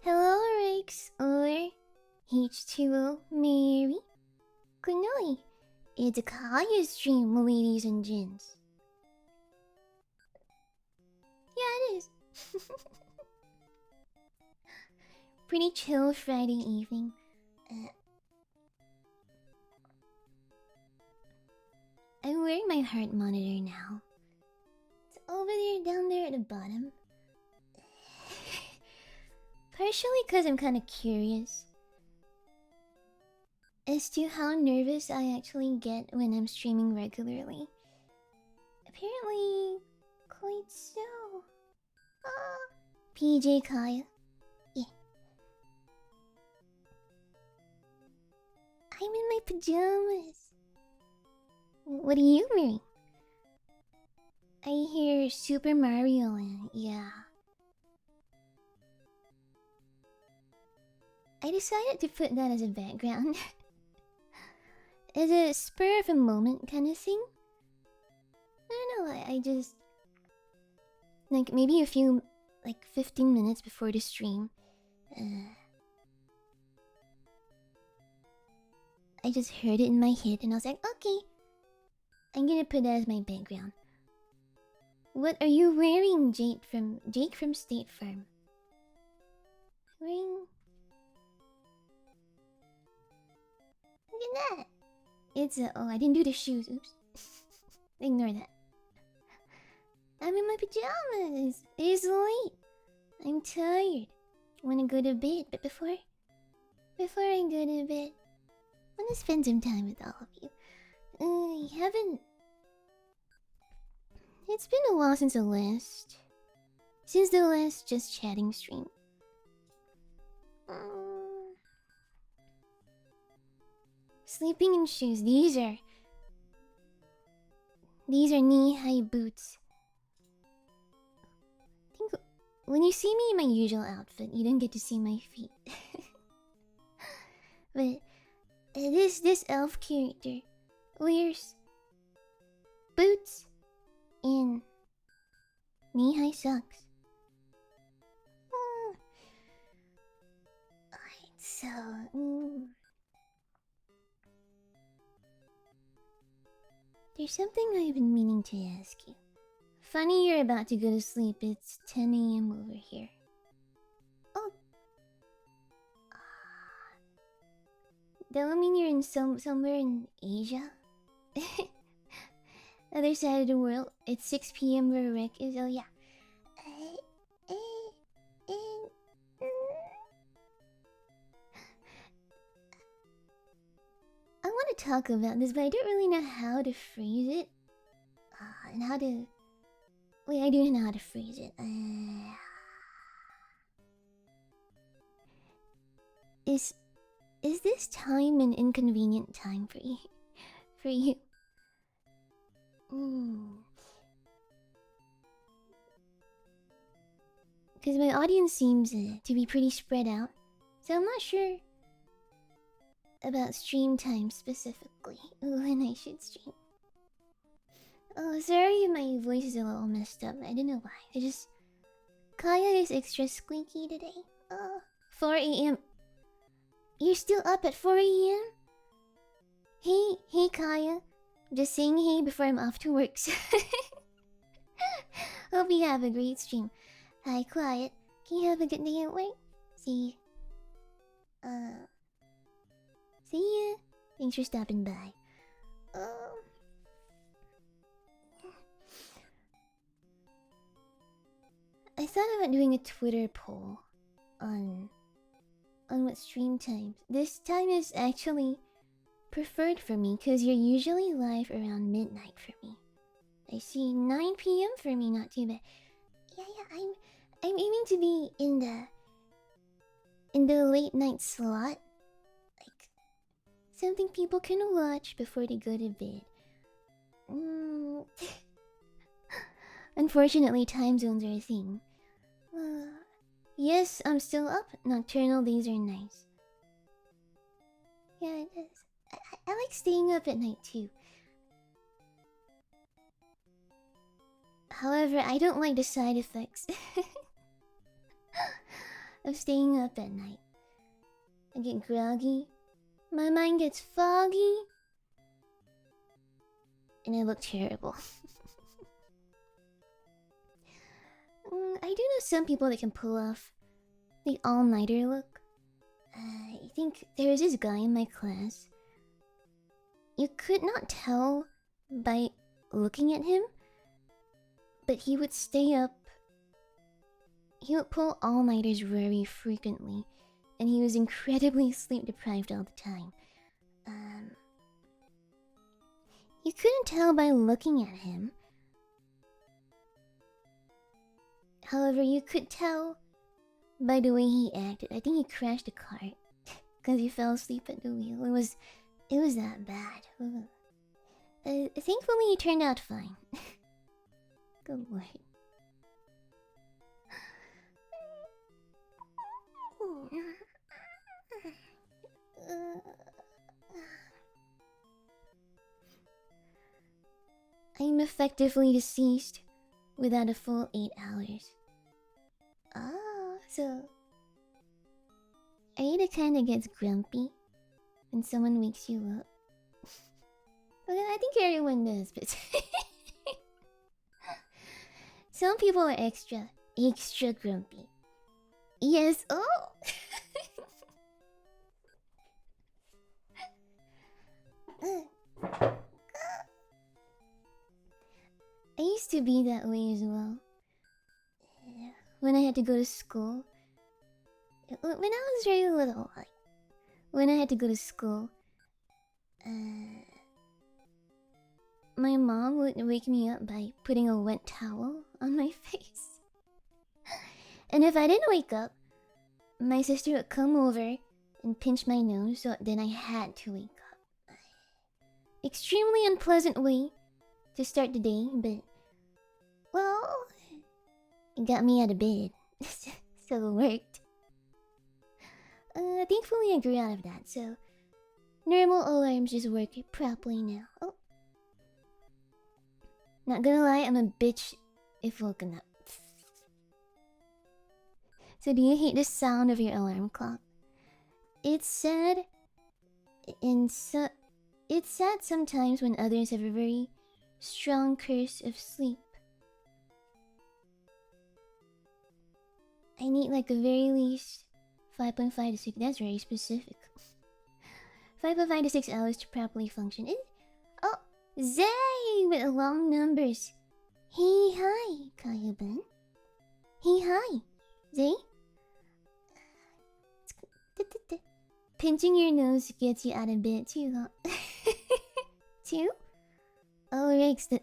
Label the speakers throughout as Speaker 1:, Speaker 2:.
Speaker 1: Hello, Rex, or H2O Mary. Good night. It's a Kaya stream, ladies and gents. Yeah, it is. Pretty chill Friday evening. I'm wearing my heart monitor now. It's over there, down there at the bottom. Partially because I'm kind of curious as to how nervous I actually get when I'm streaming regularly. Apparently, quite so. PJ Kaya. Yeah. I'm in my pajamas. What are you wearing? I hear Super Mario Land, yeah. I decided to put that as a background. As a spur of a moment kind of thing. I don't know, I just... Like, maybe a few... Like, 15 minutes before the stream. I just heard it in my head and I was like, okay. I'm gonna put that as my background. What are you wearing, Jake from State Farm? Wearing... Look at that! It's a... Oh, I didn't do the shoes. Oops. Ignore that. I'm in my pajamas. It's late. I'm tired. Wanna go to bed, but before I go to bed, wanna spend some time with all of you. I haven't... It's been a while since the last Just Chatting stream. Sleeping in shoes. These are knee-high boots. I think when you see me in my usual outfit, you don't get to see my feet. But this elf character wears boots and knee-high socks. Alright, so... There's something I've been meaning to ask you. Funny you're about to go to sleep. It's 10 AM over here. Oh. That would mean you're in somewhere in Asia? Other side of the world. It's 6 PM where Rick is. Oh yeah. I want to talk about this, but I don't really know how to phrase it. And how to... Wait, I do know how to phrase it. Is this time an inconvenient time for you? For you? Because my audience seems to be pretty spread out, so I'm not sure about stream time specifically when I should stream. Oh, sorry if my voice is a little messed up. I don't know why. Kaya is extra squeaky today. 4 AM. You're still up at 4 AM? Hey Kaya. Just saying hey before I'm off to work. Hope you have a great stream. Hi, Quiet. Can you have a good day at work? See ya. Thanks for stopping by. I thought about doing a Twitter poll on what stream times. This time is actually preferred for me because you're usually live around midnight for me. I see 9 PM for me, not too bad. Yeah, I'm aiming to be in the late night slot. Like something people can watch before they go to bed. Unfortunately, time zones are a thing. Yes, I'm still up. Nocturnal days are nice. Yeah, it is. I like staying up at night too. However, I don't like the side effects. of staying up at night. I get groggy, my mind gets foggy, and I look terrible. I do know some people that can pull off the all-nighter look. I think there was this guy in my class. You could not tell by looking at him, but he would stay up. He would pull all-nighters very frequently, and he was incredibly sleep-deprived all the time. You couldn't tell by looking at him. However, you could tell by the way he acted. I think he crashed a car because he fell asleep at the wheel. It was that bad. Thankfully, he turned out fine. Good lord. I'm effectively deceased without a full 8 hours. Ah, so... Are you the kind that gets grumpy when someone wakes you up? Well, I think everyone does, but... Some people are extra grumpy. Yes, oh! I used to be that way as well. When I had to go to school. When I was very little, like, when I had to go to school, my mom would wake me up by putting a wet towel on my face. And if I didn't wake up, my sister would come over and pinch my nose, so then I had to wake up. Extremely unpleasant way to start the day, but... Well... It got me out of bed. So it worked. Thankfully I grew out of that, so... Normal alarms just work properly now. Oh. Not gonna lie, I'm a bitch if woken up. So do you hate the sound of your alarm clock? It's sad... It's sad sometimes when others have a very strong curse of sleep. I need like a very least 5.5 to 6. That's very specific. 5.5 to 6 hours to properly function. Oh, Zay with long numbers. Hey, hi, Kayuban. Hey, hi, Zay. Pinching your nose gets you out of bed too, huh? Too? Oh, Riggs, did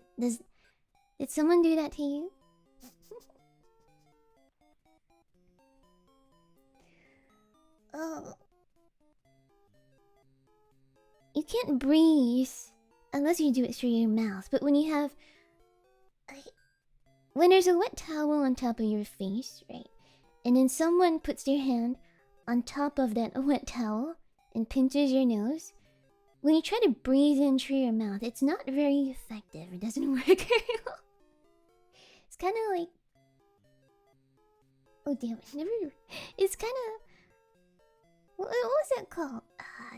Speaker 1: someone do that to you? Oh. You can't breathe unless you do it through your mouth, but when you have... when there's a wet towel on top of your face, right? And then someone puts their hand on top of that wet towel and pinches your nose. When you try to breathe in through your mouth, it's not very effective. It doesn't work very well. It's kind of like... Oh damn it, never... It's kind of... What was that called?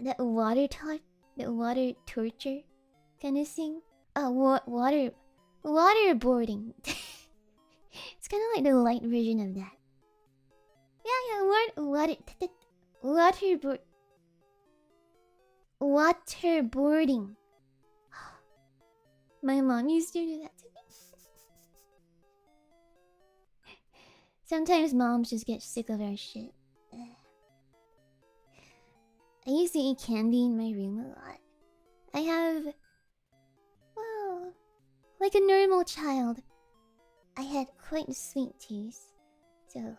Speaker 1: That water torture kind of thing? Waterboarding. It's kind of like the light version of that. Yeah, waterboarding. My mom used to do that to me. Sometimes moms just get sick of our shit. I used to eat candy in my room a lot. I have... Well... Like a normal child, I had quite a sweet tooth. So...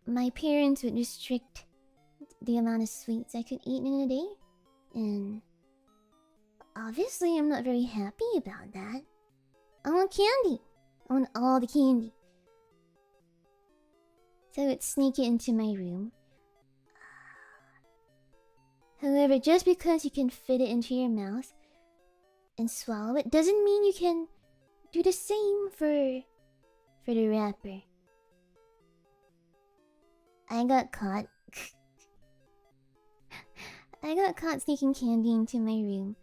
Speaker 1: My parents would restrict the amount of sweets I could eat in a day. And... Obviously, I'm not very happy about that. I want candy. I want all the candy. So I would sneak it into my room. However, just because you can fit it into your mouth and swallow it doesn't mean you can do the same for the wrapper. I got caught. I got caught sneaking candy into my room.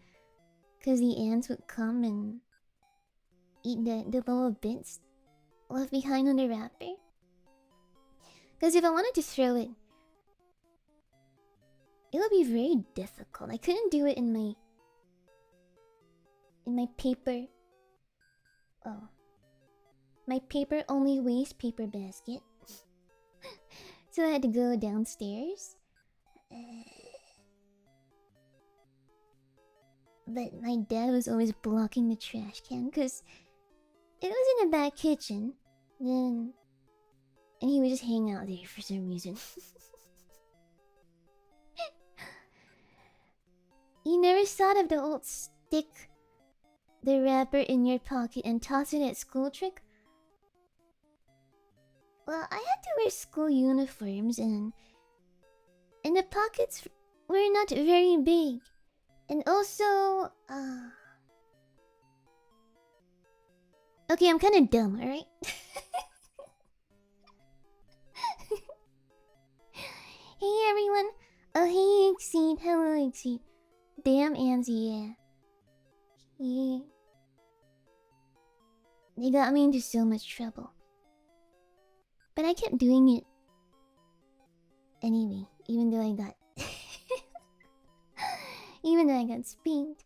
Speaker 1: Because the ants would come and eat the little bits left behind on the wrapper. Because if I wanted to throw it, it would be very difficult. I couldn't do it in my paper. Oh. My paper only waste paper basket. So I had to go downstairs. But my dad was always blocking the trash can because it was in the back kitchen. And he would just hang out there for some reason. You never thought of the old stick the wrapper in your pocket and toss it at school trick? Well, I had to wear school uniforms and the pockets were not very big. And also, okay, I'm kinda dumb, alright? Hey everyone! Oh hey Exceed, hello Exceed. Damn Anzi, yeah. They got me into so much trouble. But I kept doing it anyway, even though I got even though I got spanked.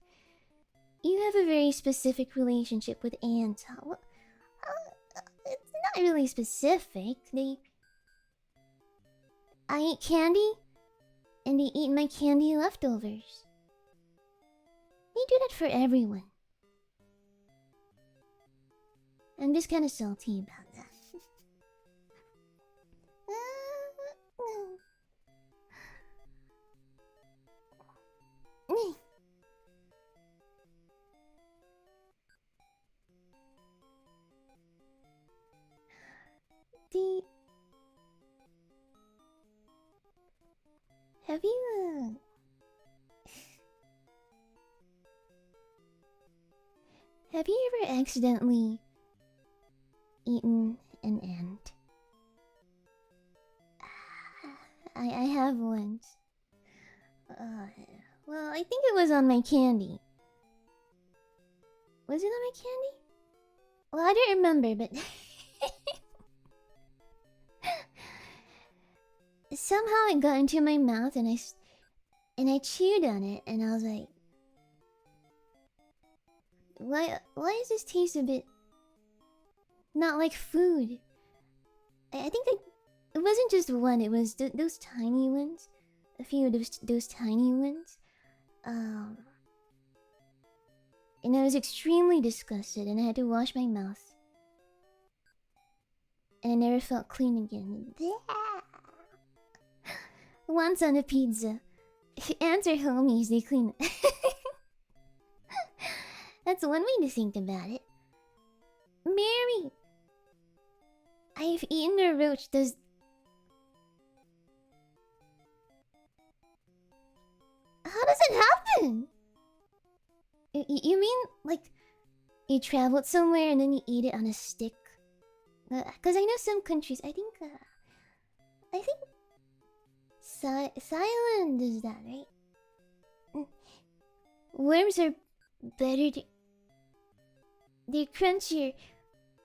Speaker 1: You have a very specific relationship with ants, huh? Well, it's not really specific. I eat candy, and they eat my candy leftovers. They do that for everyone. I'm just kind of salty about that. Have you have you ever accidentally eaten an ant? I have once. Well, I think it was on my candy. Was it on my candy? Well, I don't remember, but somehow it got into my mouth and I chewed on it and I was like, why does this taste a bit not like food? I think it wasn't just one, it was those tiny ones. A few of those tiny ones. And I was extremely disgusted and I had to wash my mouth. And I never felt clean again. Once on a pizza. Ants are homies, they clean it. That's one way to think about it. Mary! I've eaten a roach. Does... How does it happen? You mean, like, you traveled somewhere and then you eat it on a stick? Because I know some countries, I think Thailand does that, right? Worms are better they're crunchier.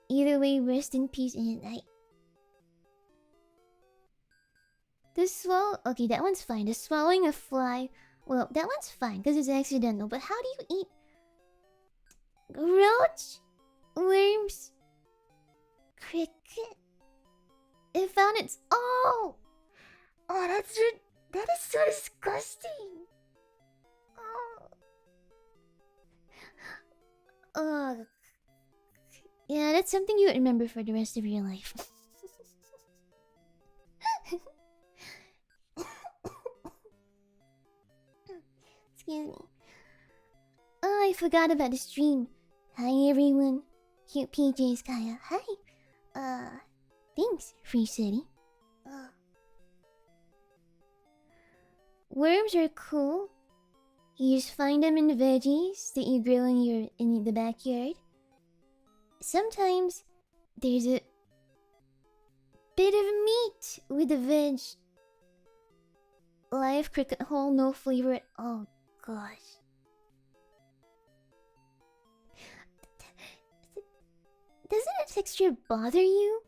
Speaker 1: Either way, rest in peace and okay, that one's fine. The swallowing a fly, well, that one's fine because it's accidental. But how do you eat roach, worms, cricket? It found its that is so disgusting. Yeah, that's something you would remember for the rest of your life. Excuse me. Oh, I forgot about the stream. Hi everyone. Cute PJ's Kaya. Hi. Thanks, Free City. Worms are cool. You just find them in the veggies that you grow in the backyard. Sometimes there's bit of meat with the veg. Live cricket whole, no flavor at all. Gosh. Doesn't the texture bother you?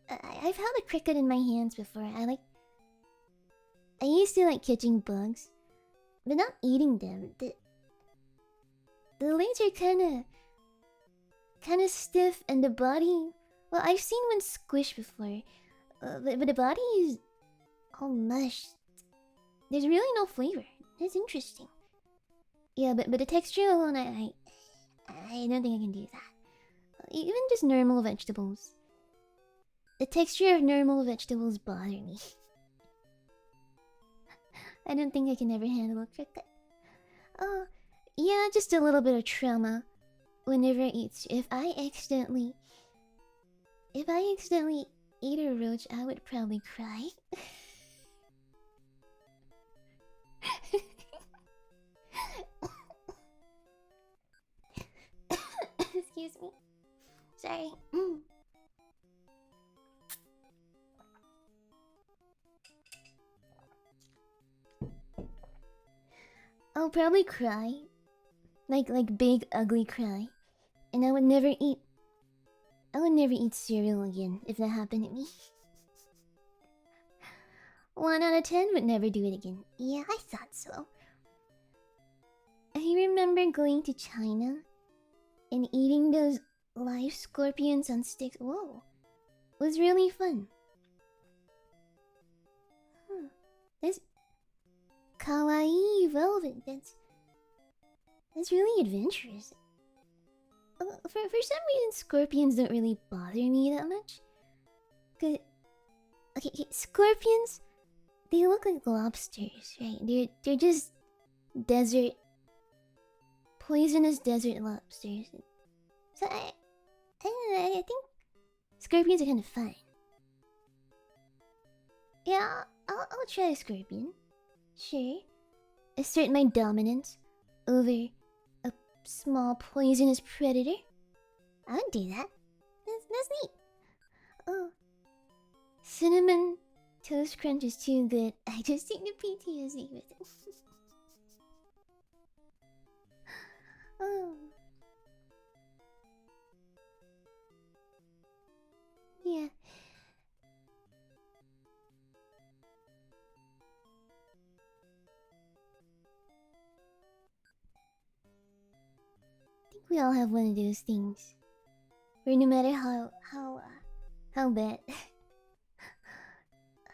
Speaker 1: I've held a cricket in my hands before. I used to like catching bugs, but not eating them. The legs are kinda stiff, and the body. Well, I've seen one squish before, but the body is all mush. There's really no flavor. That's interesting. Yeah, but the texture alone, I don't think I can do that. Even just normal vegetables. The texture of normal vegetables bother me. I don't think I can ever handle a cricket. Oh, yeah, just a little bit of trauma. Whenever I eat, if I accidentally eat a roach, I would probably cry. Excuse me. Sorry. I'll probably cry. Like big ugly cry. And I would never eat cereal again if that happened to me. 1 out of 10 would never do it again. Yeah, I thought so. I remember going to China and eating those live scorpions on sticks. Whoa. It was really fun. Huh. This kawaii velvet. That's really adventurous. For some reason, scorpions don't really bother me that much. Okay, scorpions, they look like lobsters, right? They're just poisonous desert lobsters. So I don't know, I think scorpions are kind of fine. Yeah, I'll try a scorpion. Sure. Assert my dominance over a small poisonous predator. I would do that. That's neat. Oh. Cinnamon Toast Crunch is too good. I just take the PTSD with it. Oh. Yeah. I think we all have one of those things where no matter how bad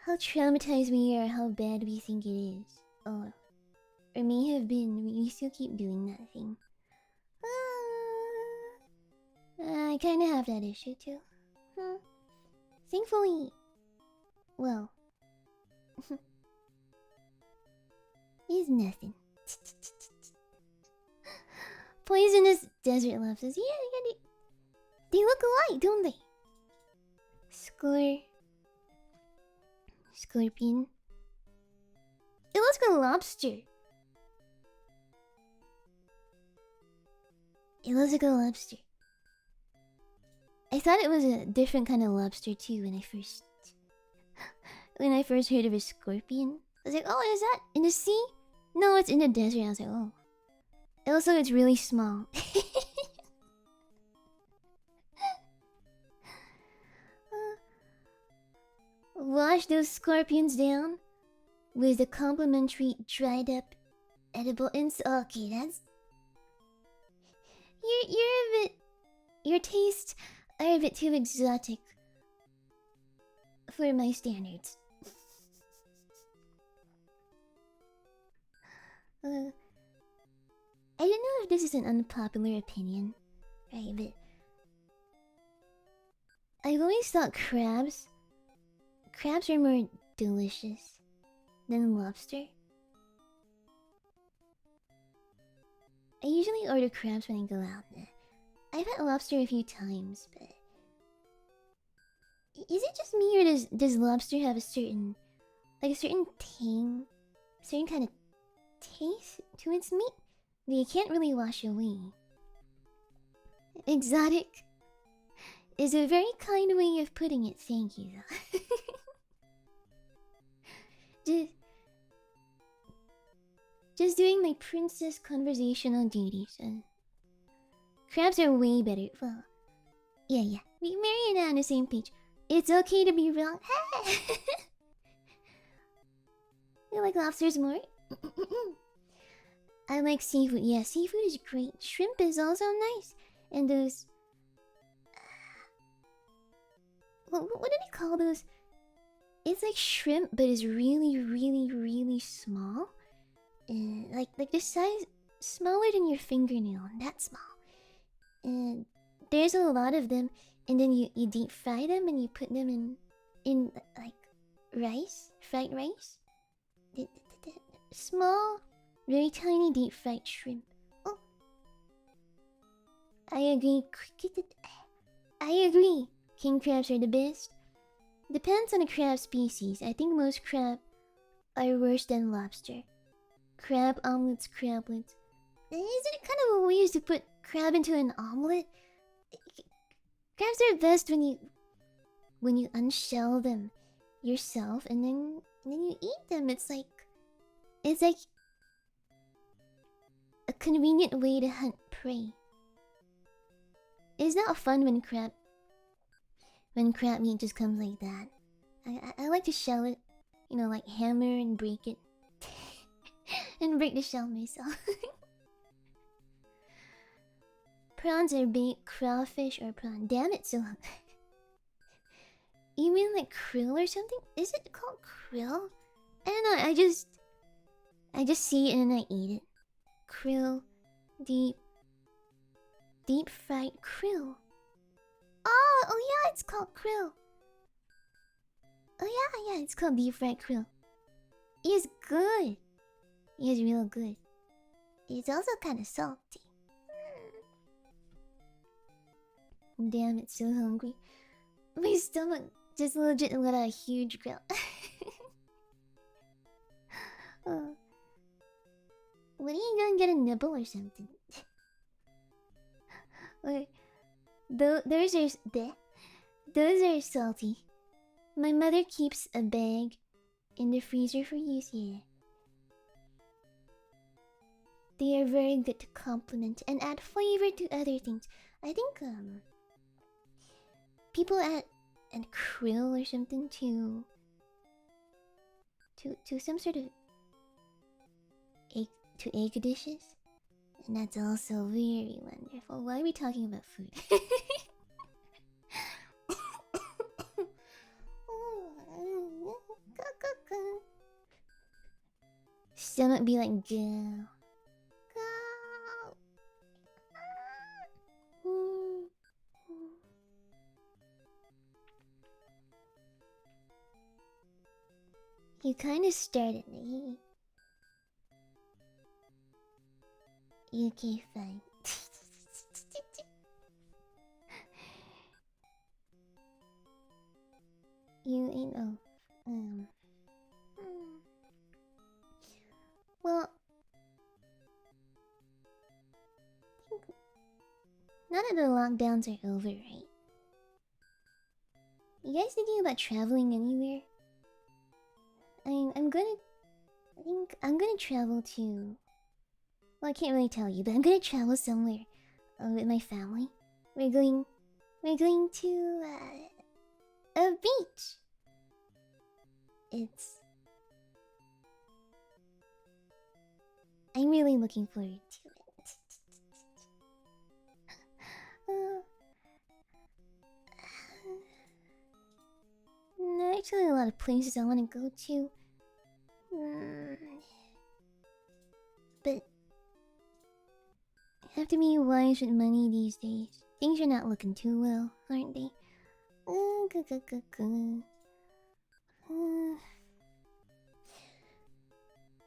Speaker 1: how traumatized we are, how bad we think it is, or may have been, we still keep doing that thing. I kinda have that issue too. Thankfully, well, it's nothing. Poisonous desert lobsters. Yeah, they look alike, don't they? Scorpion. It looks like a lobster. It looks like a lobster. I thought it was a different kind of lobster too when I first heard of a scorpion. I was like, oh, is that in the sea? No, it's in the desert. I was like, oh. Also, it's really small. Wash those scorpions down with a complimentary dried up edible Okay, that's... You're a bit... Your tastes are a bit too exotic for my standards. I don't know if this is an unpopular opinion, right? But I've always thought crabs are more delicious than lobster. I usually order crabs when I go out. I've had lobster a few times, but is it just me, or does lobster have a certain tang, certain kind of taste to its meat that you can't really wash away? Exotic. is a very kind way of putting it. Thank you, though. just, just doing my princess conversational duties. Crabs are way better. Well, yeah. We marry now on the same page. It's okay to be wrong. You like lobsters more? I like seafood. Yeah, seafood is great. Shrimp is also nice. And those... what do they call those? It's like shrimp, but it's really small. Like the size... smaller than your fingernail. That small. And there's a lot of them. And then you deep fry them and you put them in like rice, fried rice. Small, very tiny deep fried shrimp. Oh, I agree. I agree. King crabs are the best. Depends on the crab species. I think most crab are worse than lobster. Crab omelets, crablets. Isn't it kind of weird to put crab into an omelet? Crabs are best when you unshell them yourself and then you eat them. It's like a convenient way to hunt prey. It's not fun when crab meat just comes like that. I like to shell it, like hammer and break it. And break the shell myself. Prawns are bait, crawfish or prawn. Damn it, so you mean like krill or something? Is it called krill? I don't know, I just see it and then I eat it. Krill. Deep fried krill. Oh yeah, it's called krill. Oh yeah, it's called deep fried krill. It's good. It's real good. It's also kind of salty. Damn, it's so hungry. My stomach just legit let out a huge growl. When are you gonna get a nibble or something? Okay. Those are salty. My mother keeps a bag in the freezer for use, yeah. They are very good to complement and add flavor to other things. I think people add krill or something to some sort of egg dishes, and that's also very wonderful. Why are we talking about food? Stomach be like, go. You kind of started me. Okay, fine. You ain't well, none of the lockdowns are over, right? You guys thinking about traveling anywhere? I think I'm gonna travel to... well, I can't really tell you, but I'm gonna travel somewhere with my family. We're going to a beach. I'm really looking forward to it. There are actually a lot of places I want to go to. But I have to be wise with money these days. Things are not looking too well, aren't they?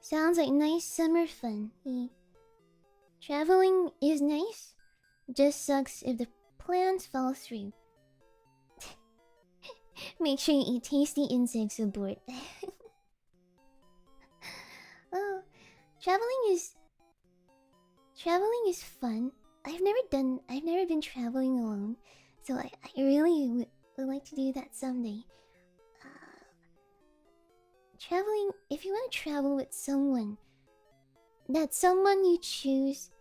Speaker 1: Sounds like nice summer fun. Traveling is nice. Just sucks if the plans fall through. Make sure you eat tasty insects aboard. Oh, traveling is fun. I've never been traveling alone. So I really would like to do that someday. Uh, Traveling, if you want to travel with someone, that someone you choose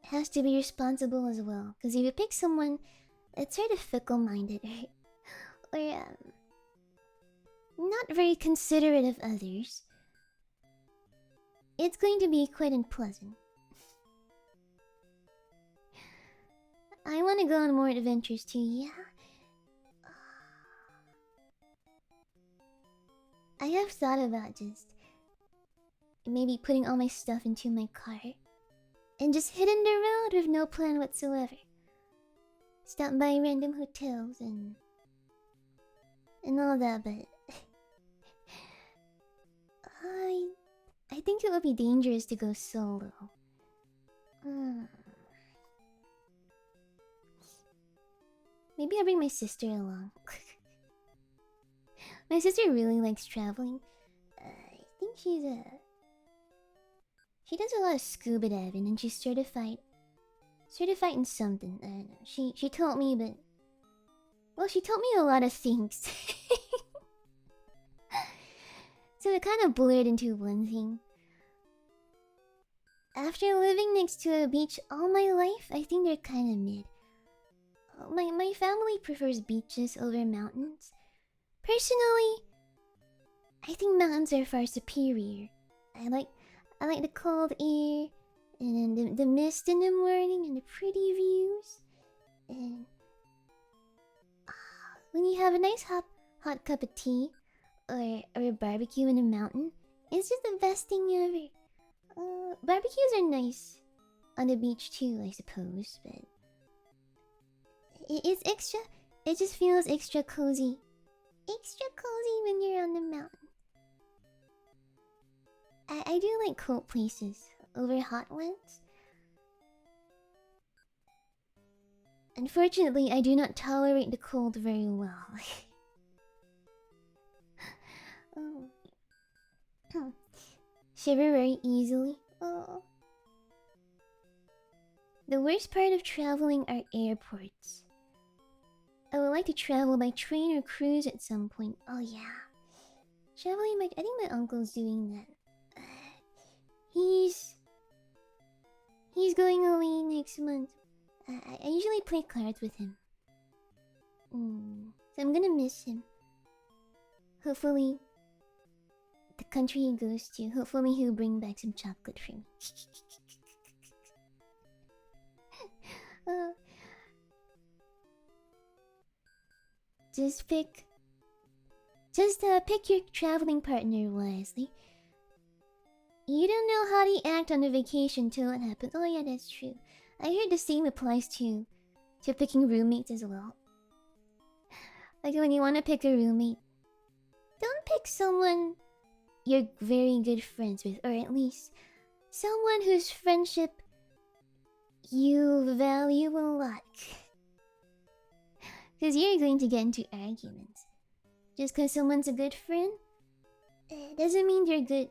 Speaker 1: has to be responsible as well. Because if you pick someone that's sort of fickle minded, or not very considerate of others, it's going to be quite unpleasant. I want to go on more adventures too, yeah. I have thought about just maybe putting all my stuff into my car and just hitting the road with no plan whatsoever. Stop by random hotels and all that, but I think it would be dangerous to go solo. Maybe I'll bring my sister along. My sister really likes traveling. I think she does a lot of scuba diving, and she's certified in something. I don't know. She told me, but well, she told me a lot of things. So it kind of blurred into one thing. After living next to a beach all my life, I think they're kind of mid. My family prefers beaches over mountains. Personally, I think mountains are far superior. I like the cold air, and then the mist in the morning, and the pretty views. And when you have a nice hot cup of tea, or a barbecue in a mountain, it's just the best thing ever. Barbecues are nice on the beach too, I suppose, but it's extra. It just feels extra cozy. Extra cozy when you're on the mountain. I do like cold places over hot ones. Unfortunately, I do not tolerate the cold very well. Shiver very easily. Oh. The worst part of traveling are airports. I would like to travel by train or cruise at some point. Oh yeah. Traveling by... I think my uncle's doing that. He's going away next month. I usually play cards with him. So I'm gonna miss him. Hopefully, the country he goes to, hopefully he'll bring back some chocolate for me. Just pick your traveling partner wisely. You don't know how they act on a vacation till it happens. Oh yeah, that's true. I heard the same applies to picking roommates as well. Like when you want to pick a roommate, don't pick someone you're very good friends with, or at least someone whose friendship you value a lot. Because you're going to get into arguments. Just because someone's a good friend, doesn't mean they're good.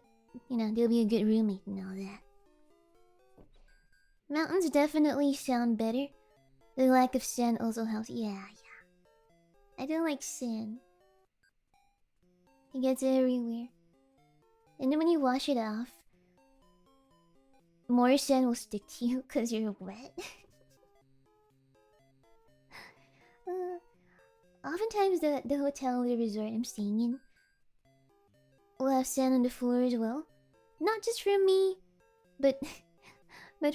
Speaker 1: You know, they'll be a good roommate and all that. Mountains definitely sound better. The lack of sand also helps. Yeah. I don't like sand. It gets everywhere. And then when you wash it off, more sand will stick to you because you're wet. Oftentimes the hotel or the resort I'm staying in will have sand on the floor as well. Not just from me, but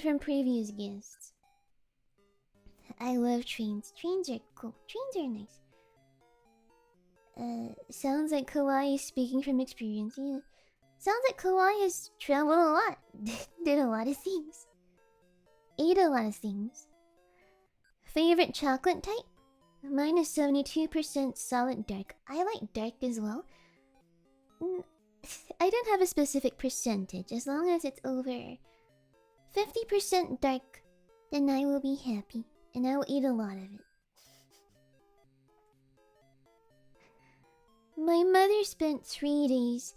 Speaker 1: from previous guests. I love trains. Trains are cool. Trains are nice. Sounds like Kawaii is speaking from experience. Yeah. Sounds like Kawaii has traveled a lot. Did a lot of things. Ate a lot of things. Favorite chocolate type? Mine is 72% solid dark. I like dark as well. I don't have a specific percentage. As long as it's over 50% dark, then I will be happy. And I will eat a lot of it. My mother spent 3 days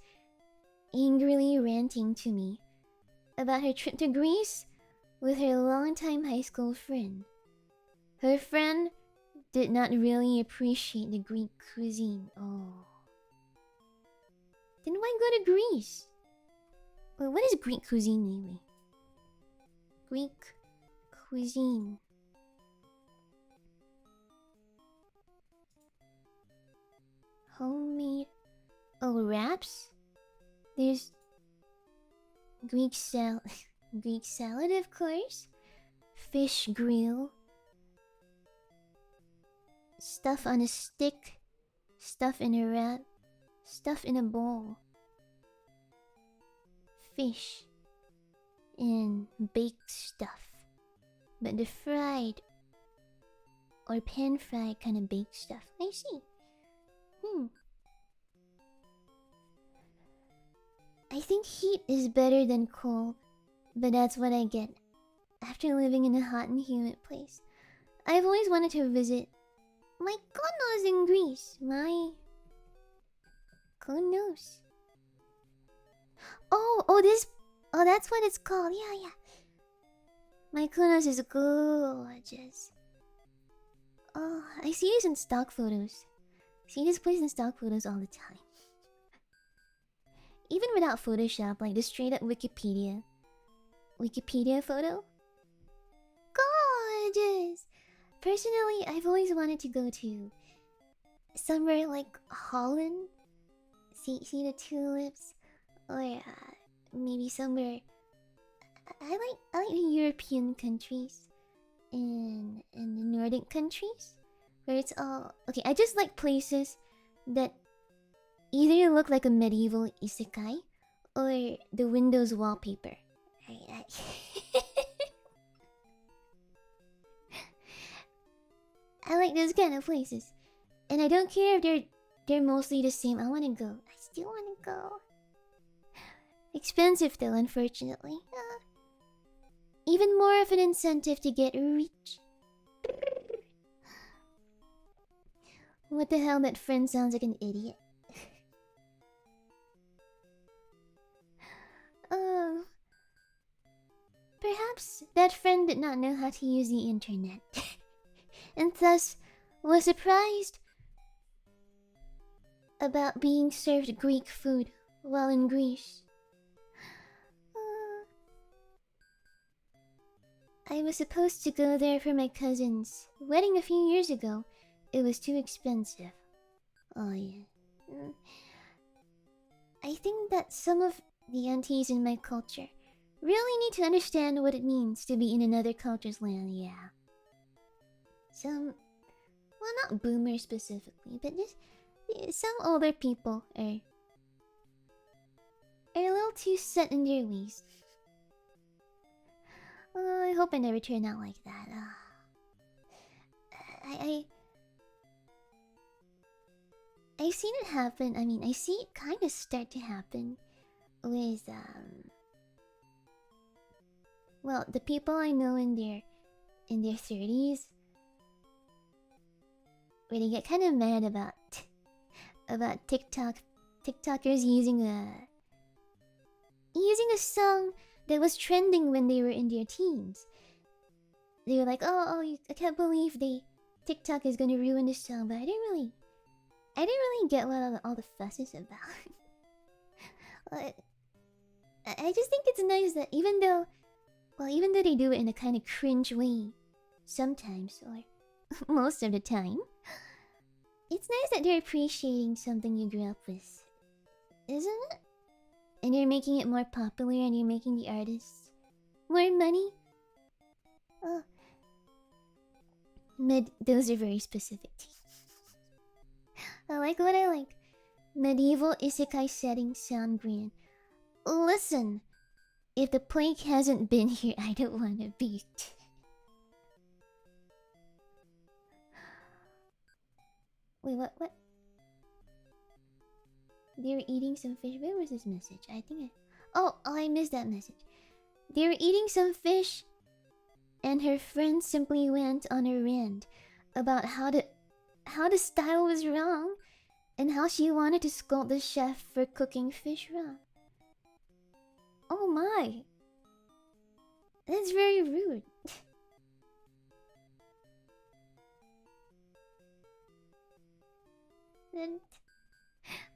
Speaker 1: angrily ranting to me about her trip to Greece with her longtime high school friend. Her friend did not really appreciate the Greek cuisine. Oh. Then why go to Greece? Wait, what is Greek cuisine anyway? Greek cuisine. Homemade. Oh, wraps? There's Greek salad. Greek salad, of course. Fish grill. Stuff on a stick. Stuff in a wrap. Stuff in a bowl. Fish. And baked stuff. But the fried or pan fried kind of baked stuff. I see. I think heat is better than cold, but that's what I get after living in a hot and humid place. I've always wanted to visit my Konos in Greece. My Konos. Oh, that's what it's called. Yeah. My Konos is gorgeous. Oh, I see this in stock photos. See this place in stock photos all the time. Even without Photoshop, like the straight up Wikipedia photo. Gorgeous! Personally, I've always wanted to go to somewhere like Holland. See the tulips, or maybe somewhere. I like the European countries and the Nordic countries where it's all okay. I just like places that either look like a medieval isekai or the Windows wallpaper. I like those kind of places, and I don't care if they're mostly the same. I want to go. I still want to go. Expensive though, unfortunately. Even more of an incentive to get rich. What the hell? That friend sounds like an idiot. Perhaps that friend did not know how to use the internet, and thus was surprised about being served Greek food while in Greece. I was supposed to go there for my cousin's wedding a few years ago. It was too expensive. Oh yeah. I think that some of the aunties in my culture really need to understand what it means to be in another culture's land, yeah. Well, not boomers specifically, but just some older people are a little too set in their ways. I hope I never turn out like that. I've seen it happen. I mean, I see it kind of start to happen with well, the people I know in their 30s, where they get kind of mad about TikTokers using a song that was trending when they were in their teens. They were like, I can't believe TikTok is gonna ruin this song, but I didn't really get what all the fuss is about. I just think it's nice that even though they do it in a kind of cringe way, sometimes, or most of the time, it's nice that they're appreciating something you grew up with, isn't it? And you're making it more popular, and you're making the artists more money. Oh, those are very specific. I like what I like. Medieval isekai settings sound grand. Listen, if the plague hasn't been here, I don't want to be. Wait, what? They were eating some fish. Where was this message? I think I missed that message. They were eating some fish, and her friend simply went on a rant about how the style was wrong, and how she wanted to scold the chef for cooking fish wrong. Oh my! That's very rude. Then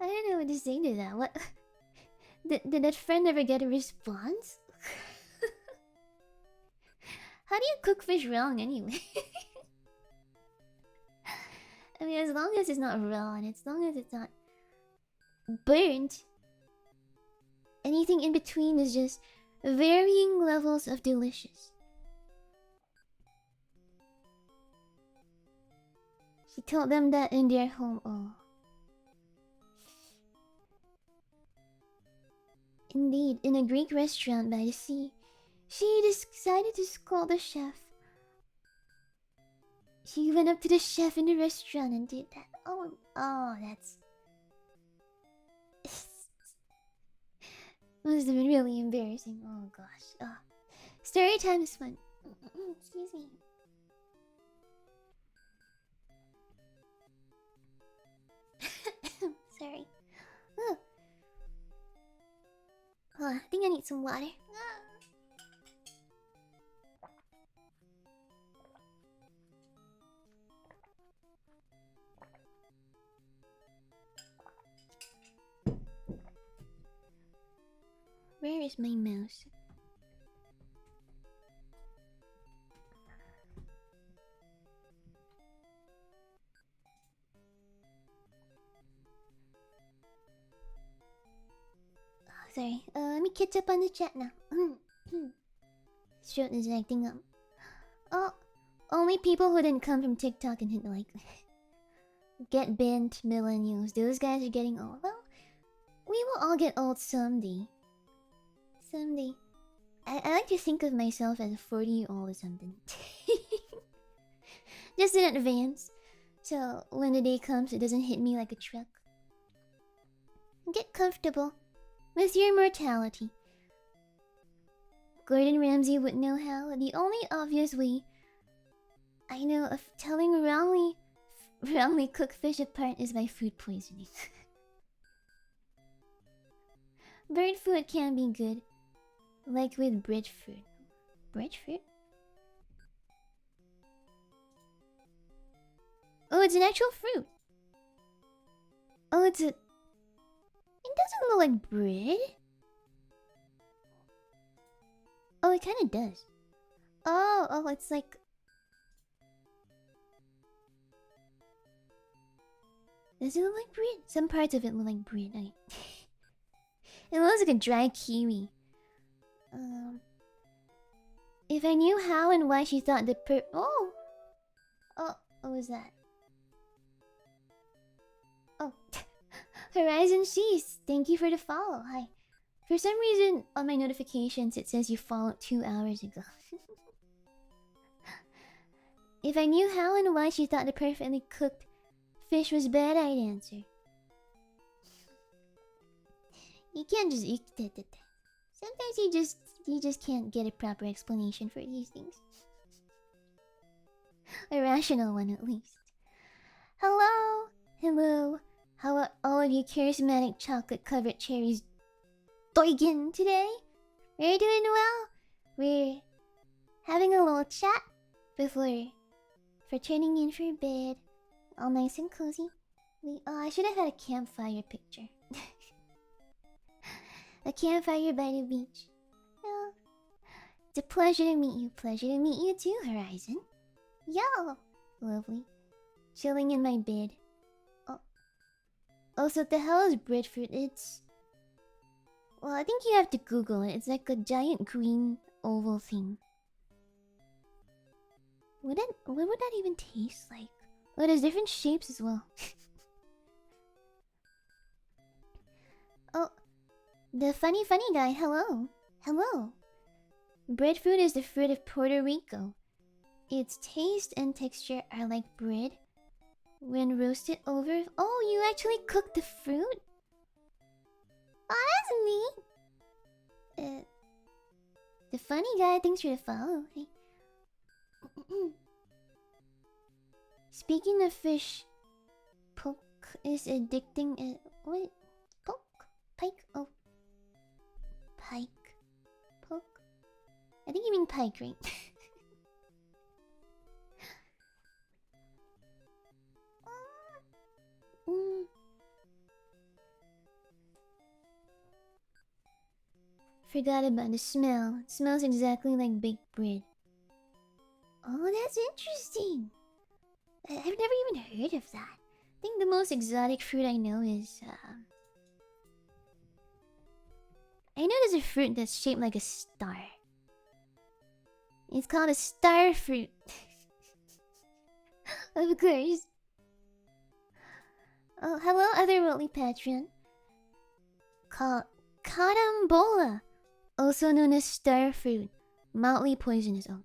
Speaker 1: I don't know what to say to that. What? Did that friend ever get a response? How do you cook fish wrong anyway? I mean, as long as it's not raw and as long as it's not burnt, anything in between is just varying levels of delicious. She told them that in their home. Oh. Indeed, in a Greek restaurant by the sea, she decided to call the chef. She went up to the chef in the restaurant and did that. Oh, that's... Must have been really embarrassing. Oh gosh. Oh. Story time is fun. Excuse me. Sorry. Oh. Oh, I think I need some water. Where is my mouse? Oh, sorry. Let me catch up on the chat now. Throat is acting up. Oh, only people who didn't come from TikTok can hit like. Get bent millennials. Those guys are getting old. Well, we will all get old someday. Someday. I like to think of myself as a 40-year-old or something. Just in advance. So when the day comes, it doesn't hit me like a truck. Get comfortable with your mortality. Gordon Ramsay would know how. The only obvious way I know of telling wrongly cooked fish apart is by food poisoning. Bird food can be good. Like with breadfruit. Breadfruit? Oh, it's an actual fruit. Oh, it's a... It doesn't look like bread. Oh, it kind of does. Oh, it's like... Does it look like bread? Some parts of it look like bread. Okay. It looks like a dry kiwi. If I knew how and why she thought the Oh, what was that? Oh, Horizon Seas, thank you for the follow. Hi. For some reason, on my notifications, it says you followed 2 hours ago. If I knew how and why she thought the perfectly cooked fish was bad, I'd answer. You can't just eat it. Sometimes you just can't get a proper explanation for these things. A rational one, at least. Hello. How are all of you charismatic chocolate-covered cherries doing today? We're doing well. We're having a little chat for turning in for bed. All nice and cozy. I should have had a campfire picture. A campfire by the beach. Oh, it's a pleasure to meet you. Pleasure to meet you too, Horizon. Yo! Lovely. Chilling in my bed. Oh, so what the hell is breadfruit? It's... Well, I think you have to Google it. It's like a giant green oval thing. What would that even taste like? Oh, there's different shapes as well. Oh, the funny guy. Hello. Breadfruit is the fruit of Puerto Rico. Its taste and texture are like bread when roasted over... Oh, you actually cooked the fruit? Oh, that's neat. The funny guy, thanks for the follow. Hey. Speaking of fish, poke is addicting. What? Poke? Pike? Oh. Pike. Poke? I think you mean pike, right? Forgot about the smell. It smells exactly like baked bread. Oh, that's interesting. I've never even heard of that. I think the most exotic fruit I know is I know there's a fruit that's shaped like a star. It's called a star fruit. Of course. Oh, hello, otherworldly patron. Called carambola, also known as star fruit, mildly poisonous. Oh,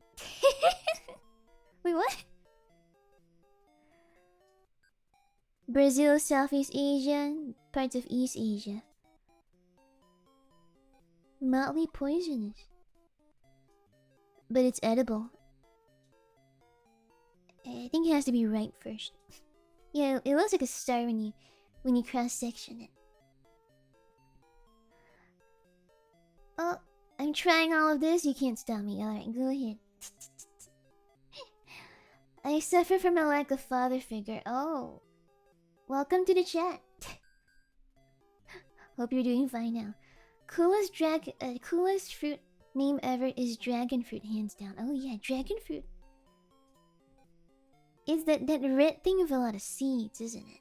Speaker 1: wait, what? Brazil, Southeast Asia, parts of East Asia. Mildly poisonous, but it's edible. I think it has to be ripe first. Yeah, it looks like a star when you cross section it. Oh, I'm trying all of this. You can't stop me. Alright, go ahead. I suffer from a lack of father figure. Oh, welcome to the chat. Hope you're doing fine now. Coolest fruit name ever is dragon fruit, hands down. Oh yeah, dragon fruit. It's that red thing with a lot of seeds, isn't it?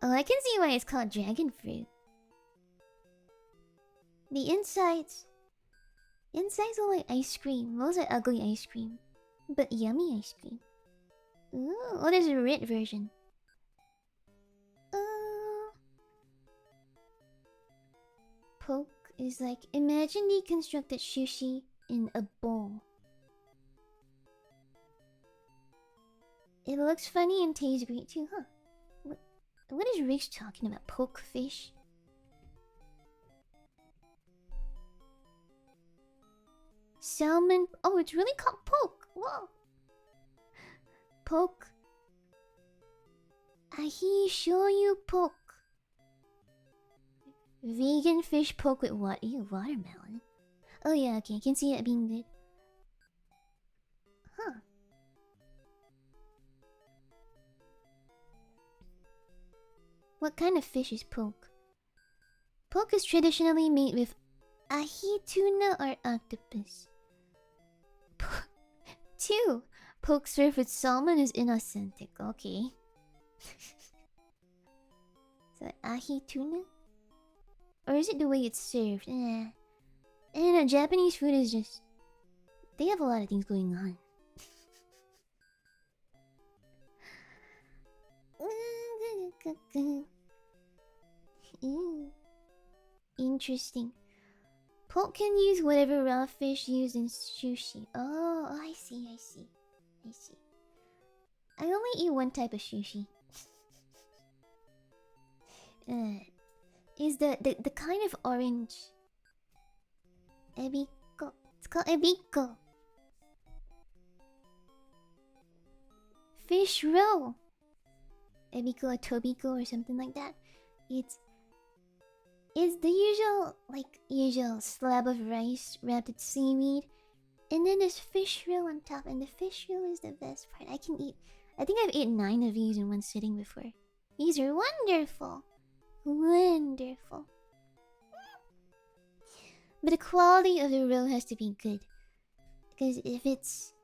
Speaker 1: Oh, I can see why it's called dragon fruit. The insides are like ice cream. Those are ugly ice cream, but yummy ice cream. Ooh, oh, there's a red version. Poke is like, imagine deconstructed sushi in a bowl. It looks funny and tastes great too, huh? What is Rich talking about? Poke fish? Salmon. Oh, it's really called poke. Whoa. Poke. Ahi shoyu poke. Vegan fish poke with what? Ew, watermelon. Oh yeah, okay, I can see it being good. Huh. What kind of fish is poke? Poke is traditionally made with ahi tuna or octopus. 2. Poke served with salmon is inauthentic. Okay. So ahi tuna? Or is it the way it's served? And Japanese food is just... They have a lot of things going on. Interesting. Poke can use whatever raw fish used in sushi. Oh, I see. I only eat one type of sushi. Is the kind of orange ebiko. It's called ebiko. Fish roll. Ebiko or tobiko or something like that. It's the usual slab of rice wrapped in seaweed, and then there's fish roll on top, and the fish roll is the best part. I think I've eaten 9 of these in one sitting before. These are wonderful. Wonderful. But the quality of the roll has to be good. Because if it's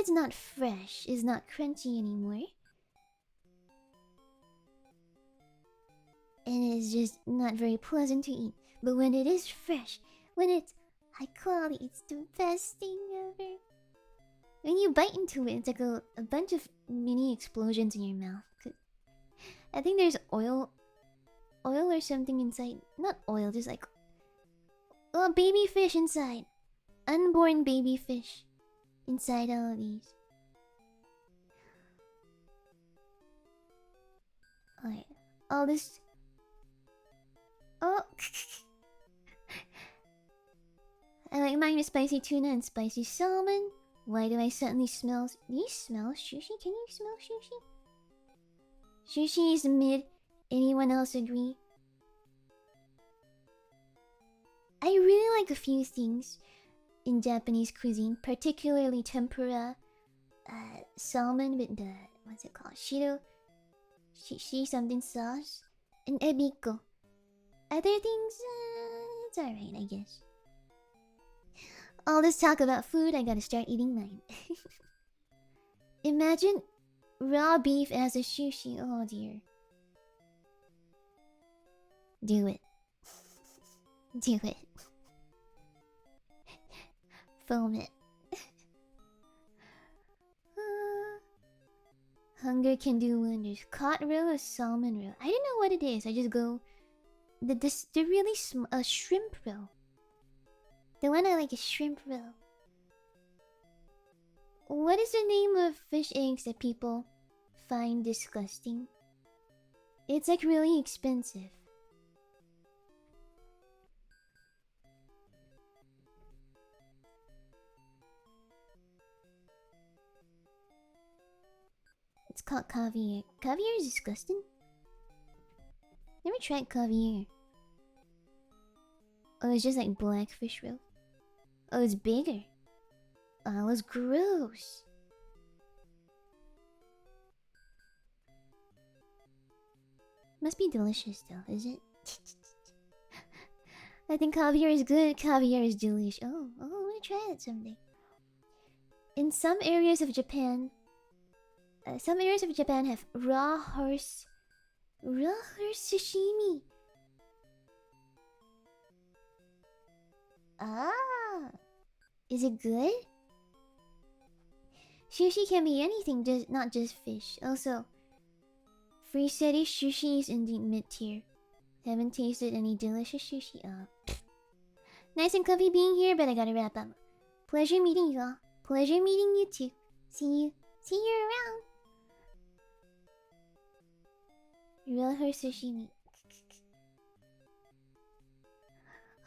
Speaker 1: not fresh, it's not crunchy anymore. And it's just not very pleasant to eat. But when it is fresh, when it's high quality, it's the best thing ever. When you bite into it, it's like a bunch of mini explosions in your mouth. I think there's oil or something inside. Not oil, just like baby fish inside. Unborn baby fish inside all of these. Alright, all this. Oh, I like mine with spicy tuna and spicy salmon. Why do I suddenly smell? Do you smell sushi? Can you smell sushi? Sushi is mid. Anyone else agree? I really like a few things in Japanese cuisine, particularly tempura, salmon with the what's it called? Shishi something sauce. And ebiko. Other things, it's alright, I guess. All this talk about food, I gotta start eating mine. Imagine raw beef as a sushi. Oh dear. Do it. Do it. Film it. Hunger can do wonders. Cod roe or salmon roe? I don't know what it is. I just go. The really shrimp roe. The one I like is shrimp roe. What is the name of fish eggs that people find disgusting? It's like really expensive. It's called caviar. Caviar is disgusting. Never tried caviar. Oh, it's just like blackfish roe. Oh, it's bigger. Oh, it was gross. Must be delicious though, is it? I think caviar is good. Caviar is delicious. Oh, I'm gonna try it someday. In some areas of Japan, have raw horse sashimi. Ah, is it good? Sushi can be anything, just not just fish. Also, free city sushi is indeed mid-tier. Haven't tasted any delicious sushi. Nice and comfy being here, but I gotta wrap up. Pleasure meeting you all. Pleasure meeting you too. See you around. Real horse sashimi.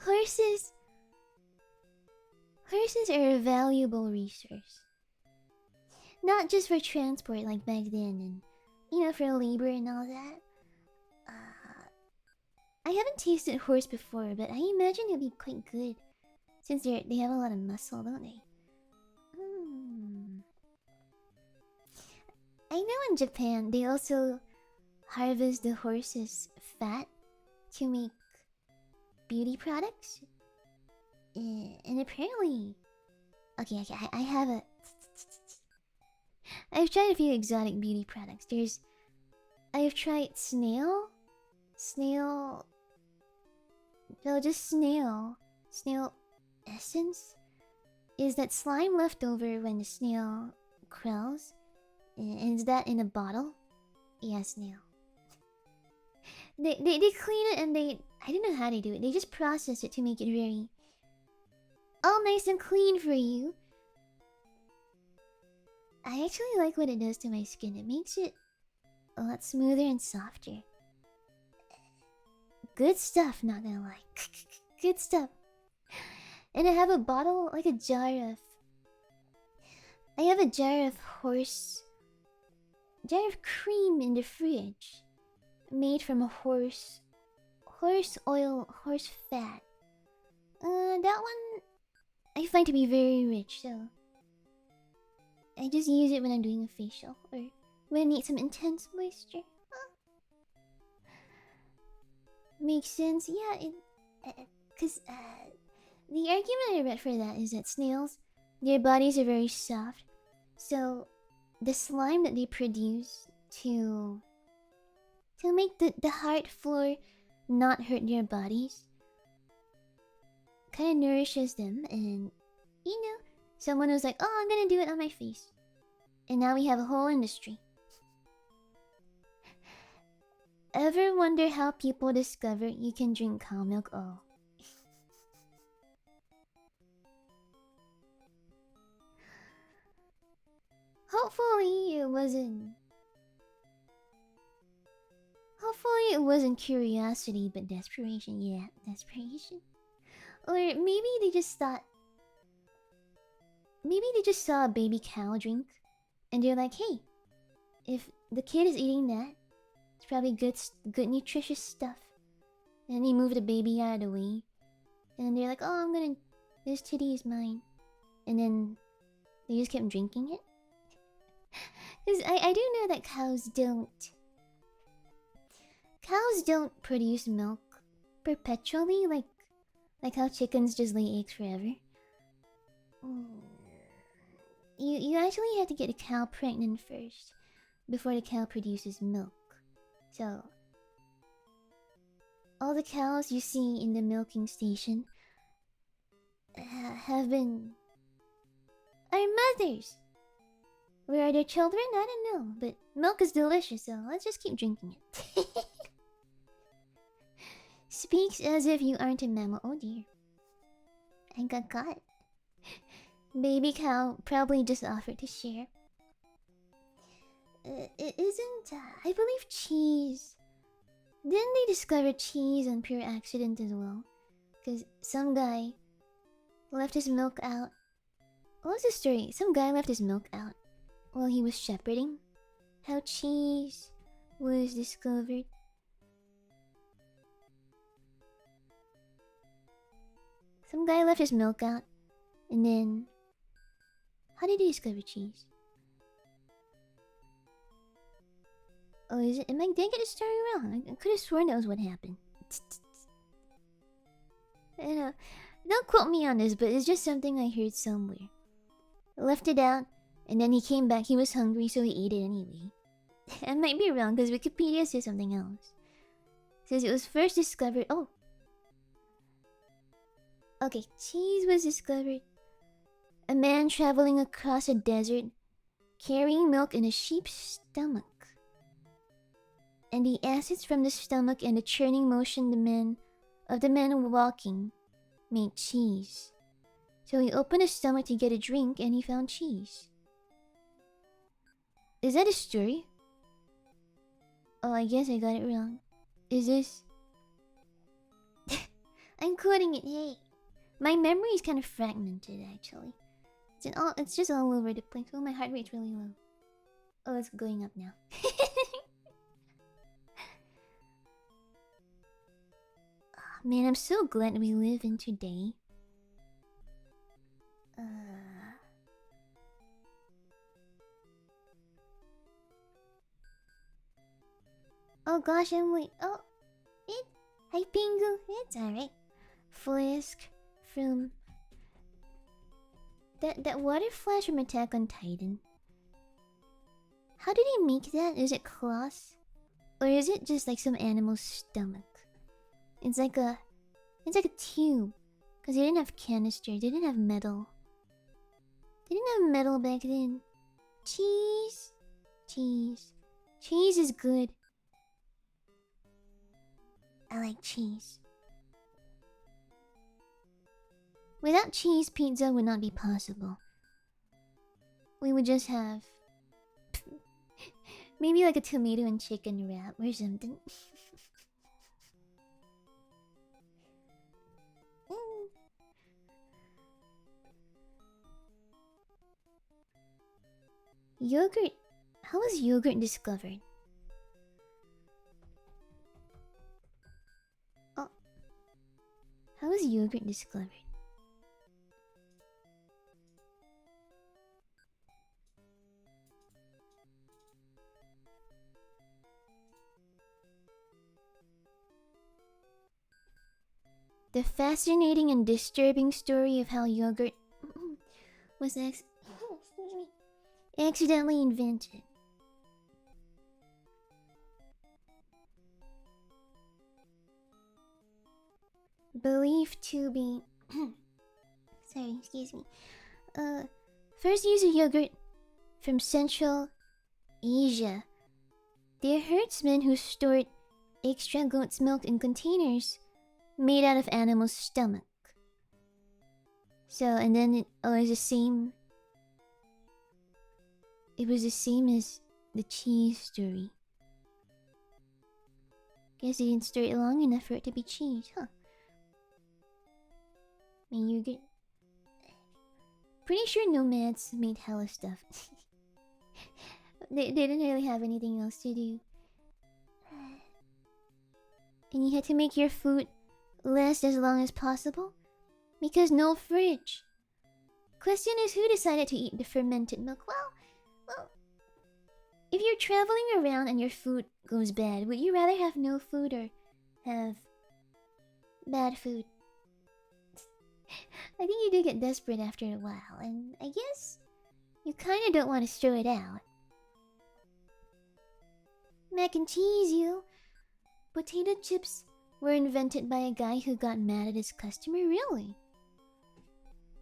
Speaker 1: Horses are a valuable resource. Not just for transport like back then, and for labor and all that. I haven't tasted horse before, but I imagine it'd be quite good, since they have a lot of muscle, don't they? I know in Japan they also harvest the horse's fat to make beauty products. And apparently... Okay, I have a... I've tried a few exotic beauty products. I've tried snail... No, just snail essence. Is that slime left over when the snail crawls? And is that in a bottle? Yeah, snail. They clean it and I don't know how they do it. They just process it to make it very... all nice and clean for you. I actually like what it does to my skin. It makes it a lot smoother and softer. Good stuff, not gonna lie. Good stuff. And I have a bottle, like a jar of... I have a jar of cream in the fridge. Made from a horse oil, horse fat. That one I find to be very rich, so I just use it when I'm doing a facial or when I need some intense moisture. Makes sense, yeah. Cause the argument I read for that is that snails, their bodies are very soft, so the slime that they produce to make the hard floor not hurt their bodies kind of nourishes them, and someone was like, oh, I'm gonna do it on my face, and now we have a whole industry. Ever wonder how people discover you can drink cow milk? Oh. Hopefully it wasn't curiosity, but desperation. Yeah, desperation. Or maybe they just thought... Maybe they just saw a baby cow drink, and they're like, hey, if the kid is eating that, it's probably good nutritious stuff. And they move the baby out of the way. And they're like, oh, this titty is mine. And then they just kept drinking it. Because I do know that cows don't Cows don't produce milk perpetually, like how chickens just lay eggs forever. Mm. You actually have to get a cow pregnant first before the cow produces milk. So all the cows you see in the milking station have been are mothers. Where are their children? I don't know, but milk is delicious, so let's just keep drinking it. Speaks as if you aren't a mammal. Oh dear. I got caught. Baby cow probably just offered to share. It isn't, I believe cheese. Didn't they discover cheese on pure accident as well? Because some guy left his milk out. What was the story? Some guy left his milk out while he was shepherding. How cheese was discovered. Some guy left his milk out, and then how did he discover cheese? Oh, is it? Did I get the story wrong? I could have sworn that was what happened. I know. Don't quote me on this, but it's just something I heard somewhere. Left it out, and then he came back. He was hungry, so he ate it anyway. I might be wrong because Wikipedia says something else. It says it was first discovered. Oh. Okay, cheese was discovered. A man traveling across a desert, carrying milk in a sheep's stomach. And the acids from the stomach and the churning motion of the man walking made cheese. So he opened his stomach to get a drink and he found cheese. Is that a story? Oh, I guess I got it wrong. Is this... I'm quoting it, hey. My memory is kind of fragmented, actually. It's just all over the place. Oh, my heart rate's really low. Oh, it's going up now. Oh, man, I'm so glad we live in today. Oh gosh, I'm late. Oh, hi Pingu. It's alright. Flask from that water flash from Attack on Titan. How did he make that? Is it cloth? Or is it just like some animal's stomach? It's like a tube. Cause they didn't have canister, they didn't have metal. They didn't have metal back then. Cheese. Cheese. Cheese is good. I like cheese. Without cheese, pizza would not be possible. We would just have... maybe like a tomato and chicken wrap or something. Yogurt? How was yogurt discovered? Oh. How was yogurt discovered? The fascinating and disturbing story of how yogurt was accidentally invented. Believed to be sorry, excuse me. First use of yogurt from Central Asia. They're herdsmen who stored extra goat's milk in containers made out of animal's stomach. So, and then it was the same. It was the same as the cheese story. Guess they didn't store it long enough for it to be cheese, huh? I mean, you get... Pretty sure nomads made hella stuff. they didn't really have anything else to do. And you had to make your food last as long as possible? Because no fridge. Question is, who decided to eat the fermented milk? Well... If you're traveling around and your food goes bad, would you rather have no food or have bad food? I think you do get desperate after a while, and I guess you kinda don't want to throw it out. Mac and cheese, you. Potato chips were invented by a guy who got mad at his customer, really?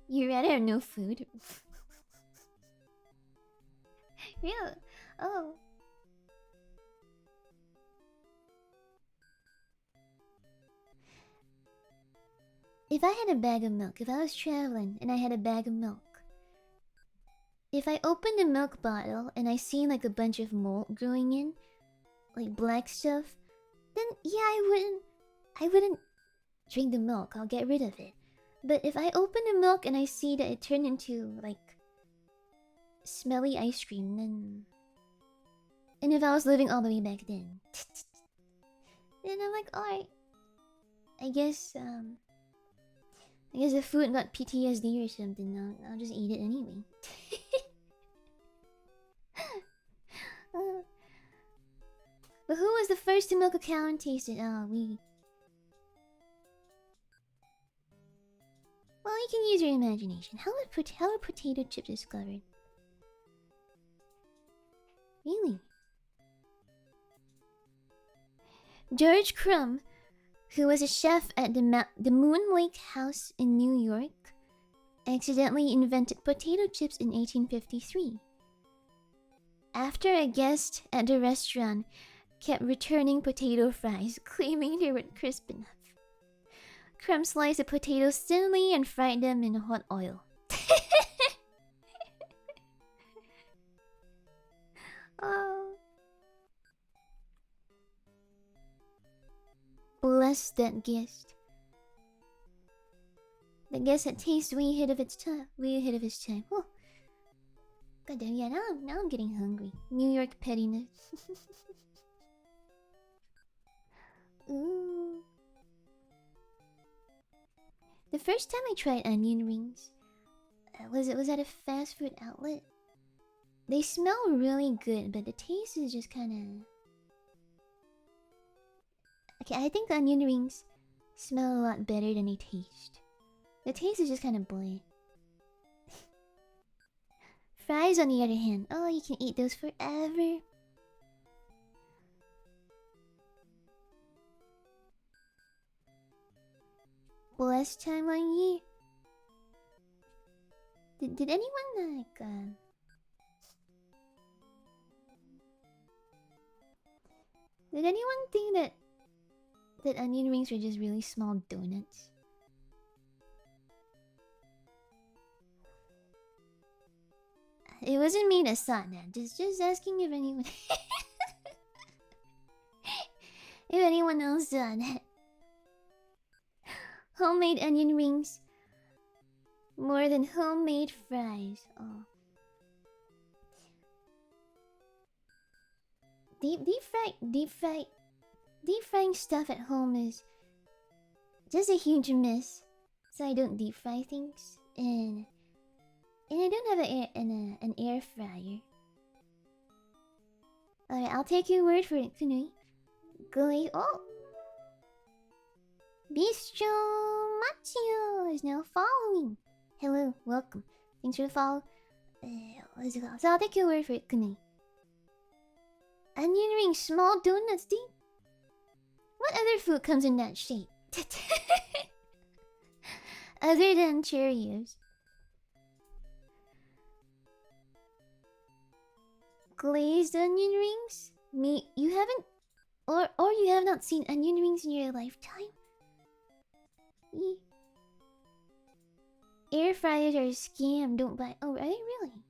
Speaker 1: You rather have no food? Really? Oh. If I had a bag of milk, if I was traveling and I had a bag of milk, if I opened the milk bottle and I see like a bunch of mold growing in, like black stuff, then yeah, I wouldn't drink the milk. I'll get rid of it. But if I open the milk and I see that it turned into like smelly ice cream, then, and if I was living all the way back then, then I'm like, alright, I guess the food got PTSD or something. I'll just eat it anyway. But who was the first to milk a cow and taste it? Oh, we. Well, you can use your imagination. How were potato chips discovered? Really? George Crumb, who was a chef at the Moon Lake House in New York, accidentally invented potato chips in 1853. After a guest at the restaurant kept returning potato fries, claiming they weren't crisp enough, Crumb sliced the potatoes thinly and fried them in hot oil. Oh. Bless that guest. The guest had tasted way ahead of its time. Way ahead of his time. Oh. God damn, yeah, now I'm getting hungry. New York pettiness. Ooh. The first time I tried onion rings, was at a fast food outlet. They smell really good, but the taste is just kind of. Okay, I think onion rings smell a lot better than they taste. The taste is just kind of bland. Fries, on the other hand, oh, you can eat those forever. Last time on year. Did anyone like did anyone think that onion rings were just really small donuts? It wasn't me that thought that. Just asking if anyone if anyone else thought that. Homemade onion rings more than homemade fries. Oh. Deep frying stuff at home is just a huge miss. So I don't deep fry things, and I don't have an air fryer. Alright, I'll take your word for it, Kunui. Go. Oh, Bistro Machio is now following. Hello, welcome. Thanks for the follow. What is it called? So I'll take your word for it, Kunui. Onion rings, small donuts, dude. What other food comes in that shape? Other than Cheerios. Glazed onion rings? You haven't, or you have not seen onion rings in your lifetime? Air fryers are a scam. Don't buy. Oh, are they really?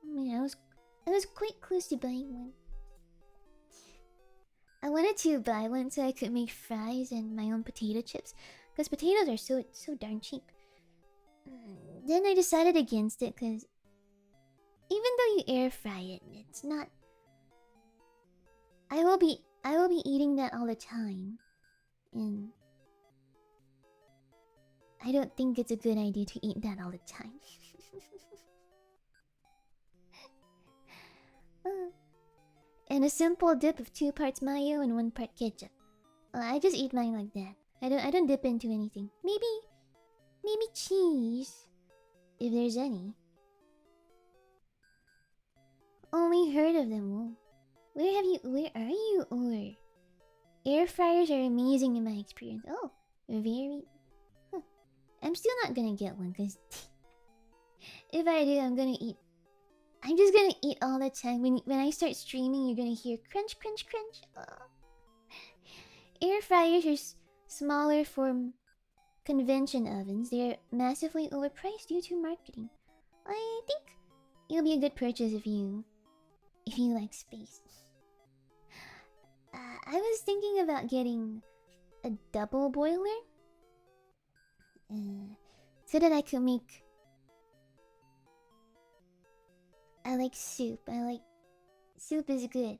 Speaker 1: Man, I was quite close to buying one. I wanted to buy one so I could make fries and my own potato chips, because potatoes are so darn cheap. Then I decided against it because even though you air fry it, it's not. I will be eating that all the time, and I don't think it's a good idea to eat that all the time. Uh, and a simple dip of 2 parts mayo and 1 part ketchup. I just eat mine like that. I don't dip into anything. Maybe cheese, if there's any. Only heard of them. Whoa. Where are you? Or air fryers are amazing in my experience. Oh, very. Huh. I'm still not gonna get one because if I do, I'm just gonna eat all the time. When I start streaming, you're gonna hear crunch, crunch, crunch. Air fryers are smaller for convention ovens. They're massively overpriced due to marketing. I think it'll be a good purchase if you like space. I was thinking about getting a double boiler, so that I could make. I like soup. Soup is good.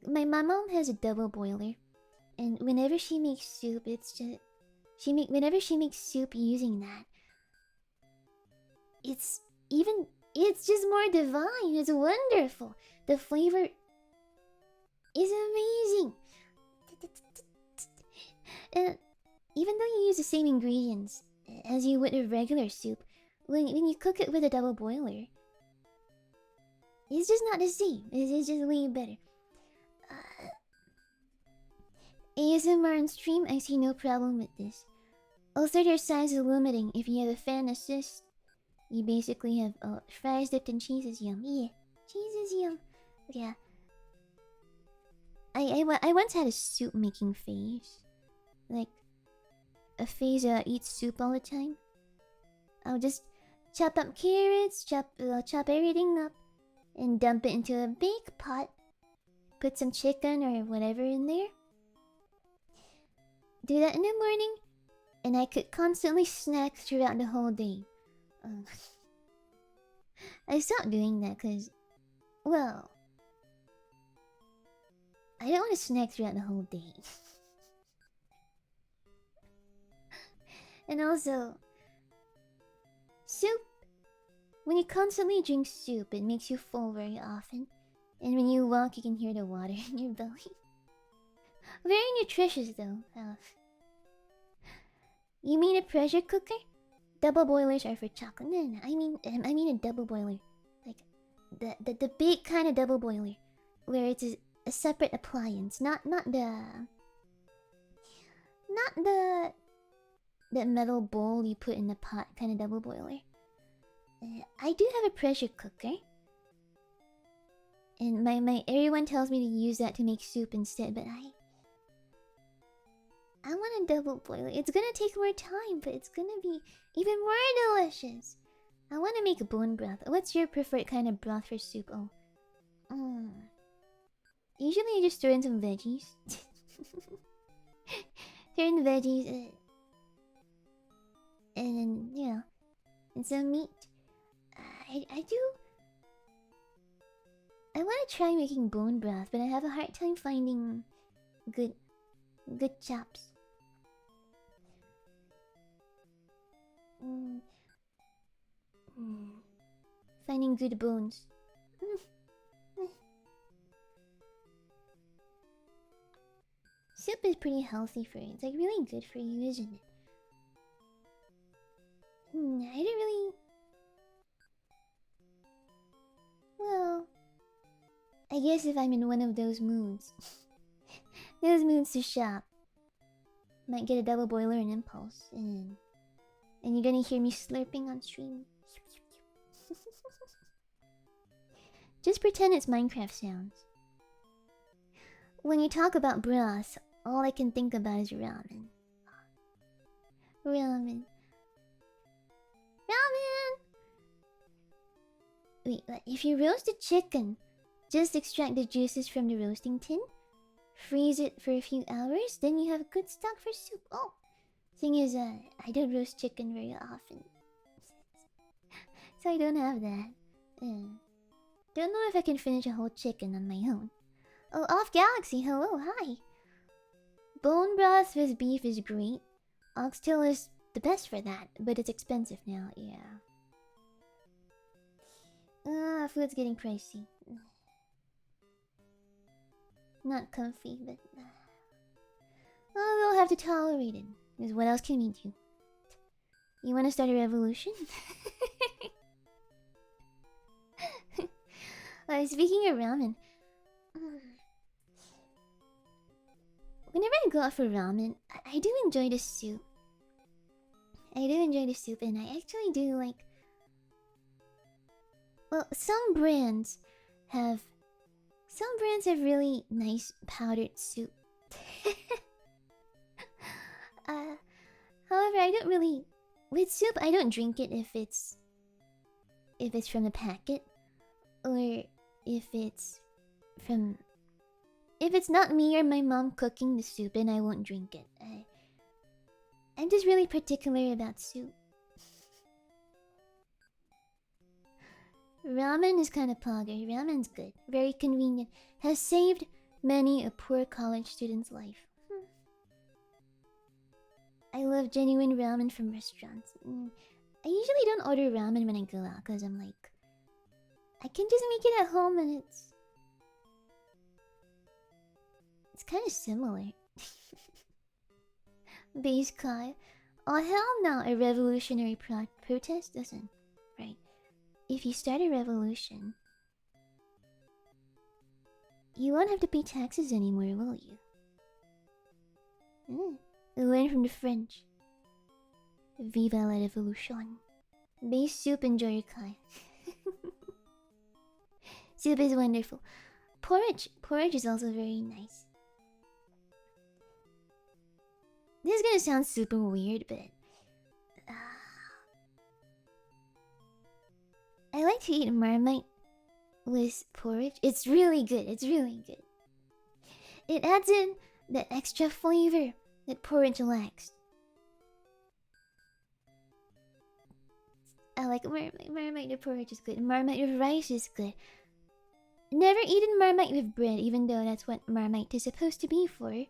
Speaker 1: My mom has a double boiler, and whenever she makes soup, whenever she makes soup using that, it's just more divine. It's wonderful. The flavor is amazing. And even though you use the same ingredients as you would with regular soup, when you cook it with a double boiler, it's just not the same. It's just way better. ASMR on stream, I see no problem with this. Also, their size is limiting. If you have a fan assist, you basically have fries dipped in cheese is yum. Yeah, cheese is yum. Yeah. I once had a soup making phase. Like, a phase eats soup all the time. I'll just chop up carrots, chop everything up, and dump it into a big pot. Put some chicken or whatever in there. Do that in the morning, and I could constantly snack throughout the whole day. I stopped doing that because, well, I don't want to snack throughout the whole day. And also, soup. When you constantly drink soup, it makes you full very often. And when you walk, you can hear the water in your belly. Very nutritious, though. You mean a pressure cooker? Double boilers are for chocolate. No. I mean a double boiler, like the big kind of double boiler, where it's a separate appliance, not the metal bowl you put in the pot kind of double boiler. I do have a pressure cooker, and my everyone tells me to use that to make soup instead, but I want a double boiler. It's gonna take more time, but it's gonna be even more delicious. I want to make a bone broth. What's your preferred kind of broth for soup? Usually I just throw in some veggies. Throw in veggies, and then, and some meat. I want to try making bone broth, but I have a hard time finding good chops. Finding good bones. Soup is pretty healthy for you. It's like really good for you, isn't it? I don't really. Well, I guess if I'm in one of those moods, those moods to shop, might get a double boiler and impulse, and you're gonna hear me slurping on stream. Just pretend it's Minecraft sounds. When you talk about broth, all I can think about is ramen. Ramen. Wait, if you roast a chicken, just extract the juices from the roasting tin, freeze it for a few hours, then you have good stock for soup. Oh, thing is, I don't roast chicken very often, so I don't have that. Don't know if I can finish a whole chicken on my own. Oh, Off Galaxy, hello, hi. Bone broth with beef is great. Oxtail is the best for that, but it's expensive now, yeah. Food's getting pricey. Not comfy, but oh, we'll have to tolerate it. Because what else can we do? You want to start a revolution? Speaking of ramen, whenever I go out for ramen, I do enjoy the soup. I do enjoy the soup, and I actually do like. Well, some brands have really nice powdered soup. However, I don't really with soup. I don't drink it if it's from the packet, or if it's from if it's not me or my mom cooking the soup, and I won't drink it. I'm just really particular about soup. Ramen is kind of pogger. Ramen's good. Very convenient. Has saved many a poor college student's life. I love genuine ramen from restaurants. I usually don't order ramen when I go out because I'm like, I can just make it at home and it's kind of similar. Base Kai. Oh hell no, a revolutionary protest doesn't. Right. If you start a revolution, you won't have to pay taxes anymore, will you? Learn from the French. Viva la revolution. Base soup and Kai. Soup is wonderful. Porridge is also very nice. This is gonna sound super weird, but I like to eat Marmite with porridge. It's really good. It's really good. It adds in that extra flavor that porridge lacks. I like Marmite. Marmite with porridge is good. Marmite with rice is good. Never eaten Marmite with bread, even though that's what Marmite is supposed to be for.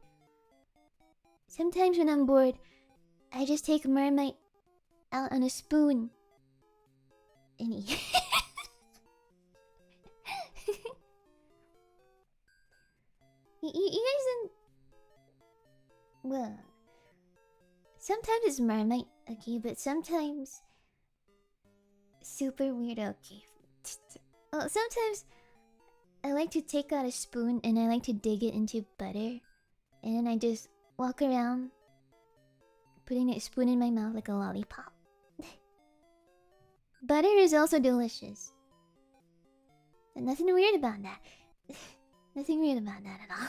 Speaker 1: Sometimes when I'm bored, I just take Marmite out on a spoon and eat. You guys don't... Well, sometimes it's Marmite, okay, but sometimes super weird, okay. Well, sometimes I like to take out a spoon and I like to dig it into butter, and then I just walk around putting that spoon in my mouth like a lollipop. Butter is also delicious. And nothing weird about that. Nothing weird about that at all.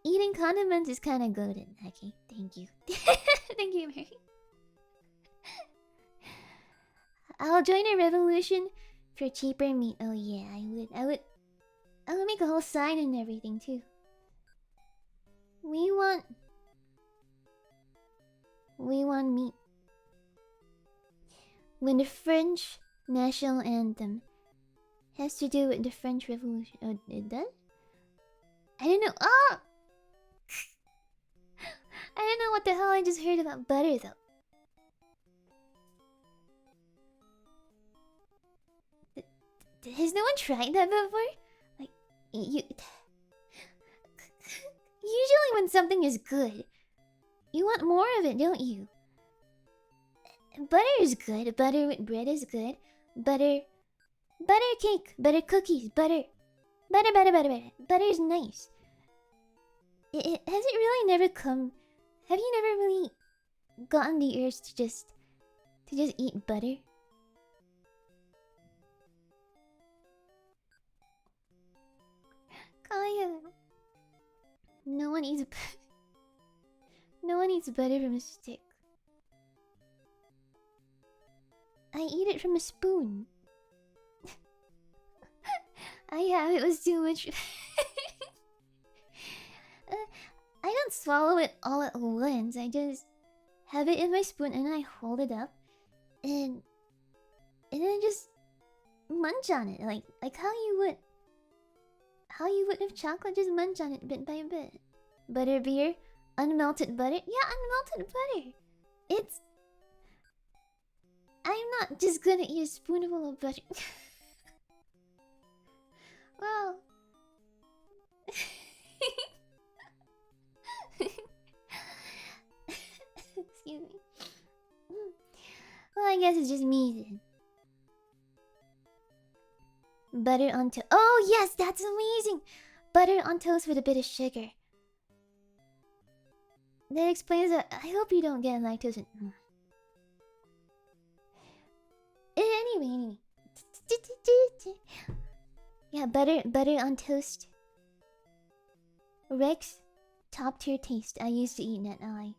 Speaker 1: Eating condiments is kind of golden. Okay, thank you. Thank you, Mary. I'll join a revolution for cheaper meat. Oh yeah, I would make a whole sign and everything too. We want meat. When the French national anthem has to do with the French Revolution. Oh, it does? I don't know. Oh! I don't know what the hell I just heard about butter though. Has no one tried that before? Like, you... Usually when something is good, you want more of it, don't you? Butter is good. Butter with bread is good. Butter cake. Butter cookies. Butter is nice. Has it really never come... Have you never really gotten the urge to just eat butter? Kaya. No one eats butter from a stick. I eat it from a spoon. I have it was too much. I don't swallow it all at once. I just have it in my spoon and I hold it up, and then I just munch on it like how you would have chocolate. Just munch on it bit by bit. Butter beer, unmelted butter. Yeah, unmelted butter. It's... I'm not just gonna eat a spoonful of butter. Well, Well, I guess it's just me then. Butter on toast. Oh, yes, that's amazing! Butter on toast with a bit of sugar. That explains that. I hope you don't get lactose in. Anyway. Yeah, butter on toast. Rex, top tier taste. I used to eat that. I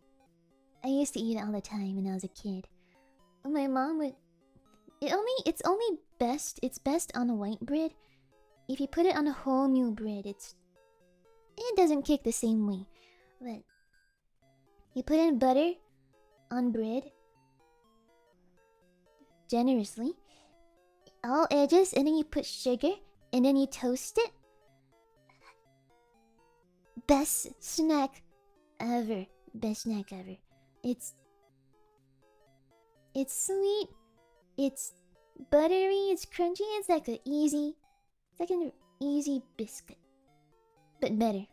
Speaker 1: used to eat it all the time when I was a kid. My mom would. It's only best. It's best on a white bread. If you put it on a wholemeal bread, it doesn't kick the same way. But you put in butter on bread generously, all edges, and then you put sugar, and then you toast it. Best snack ever. Best snack ever. It's sweet. It's buttery. It's crunchy. It's like an easy biscuit, but better.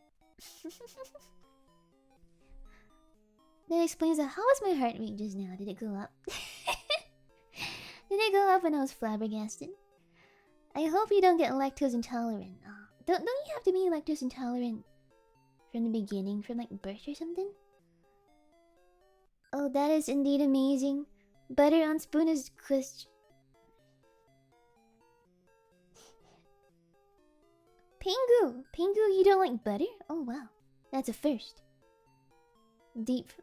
Speaker 1: That explains that. How was my heart rate just now? Did it go up? Did it go up when I was flabbergasted? I hope you don't get lactose intolerant. Don't you have to be lactose intolerant from the beginning, from like birth or something? Oh, that is indeed amazing. Butter on spoon is question. Pingu, you don't like butter? Oh wow, that's a first. Deep.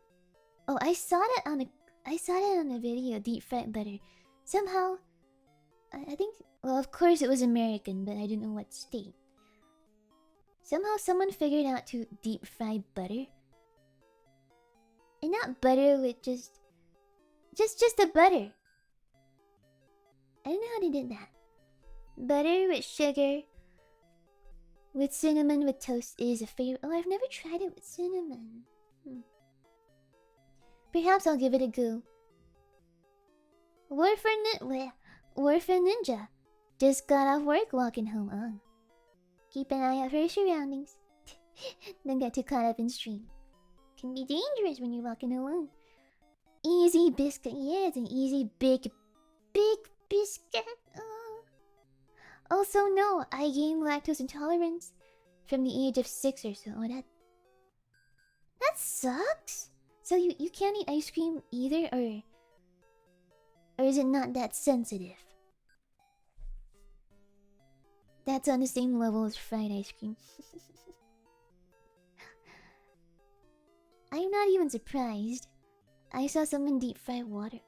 Speaker 1: Oh, I saw that on a video. Deep fried butter. Somehow, I think. Well, of course it was American, but I didn't know what state. Somehow, someone figured out to deep fry butter, and not butter with just the butter. I don't know how they did that. Butter with sugar. With cinnamon with toast is a favorite. Oh, I've never tried it with cinnamon. Perhaps I'll give it a go. Warfare Ninja. Just got off work walking home. Oh. Keep an eye out for your surroundings. Don't get too caught up in stream. Can be dangerous when you're walking alone. Easy biscuit. Yeah, it's an easy big biscuit. Also, no, I gained lactose intolerance from the age of 6 or so. Oh, that sucks. So you can't eat ice cream either, or is it not that sensitive? That's on the same level as fried ice cream. I'm not even surprised. I saw someone deep fry water.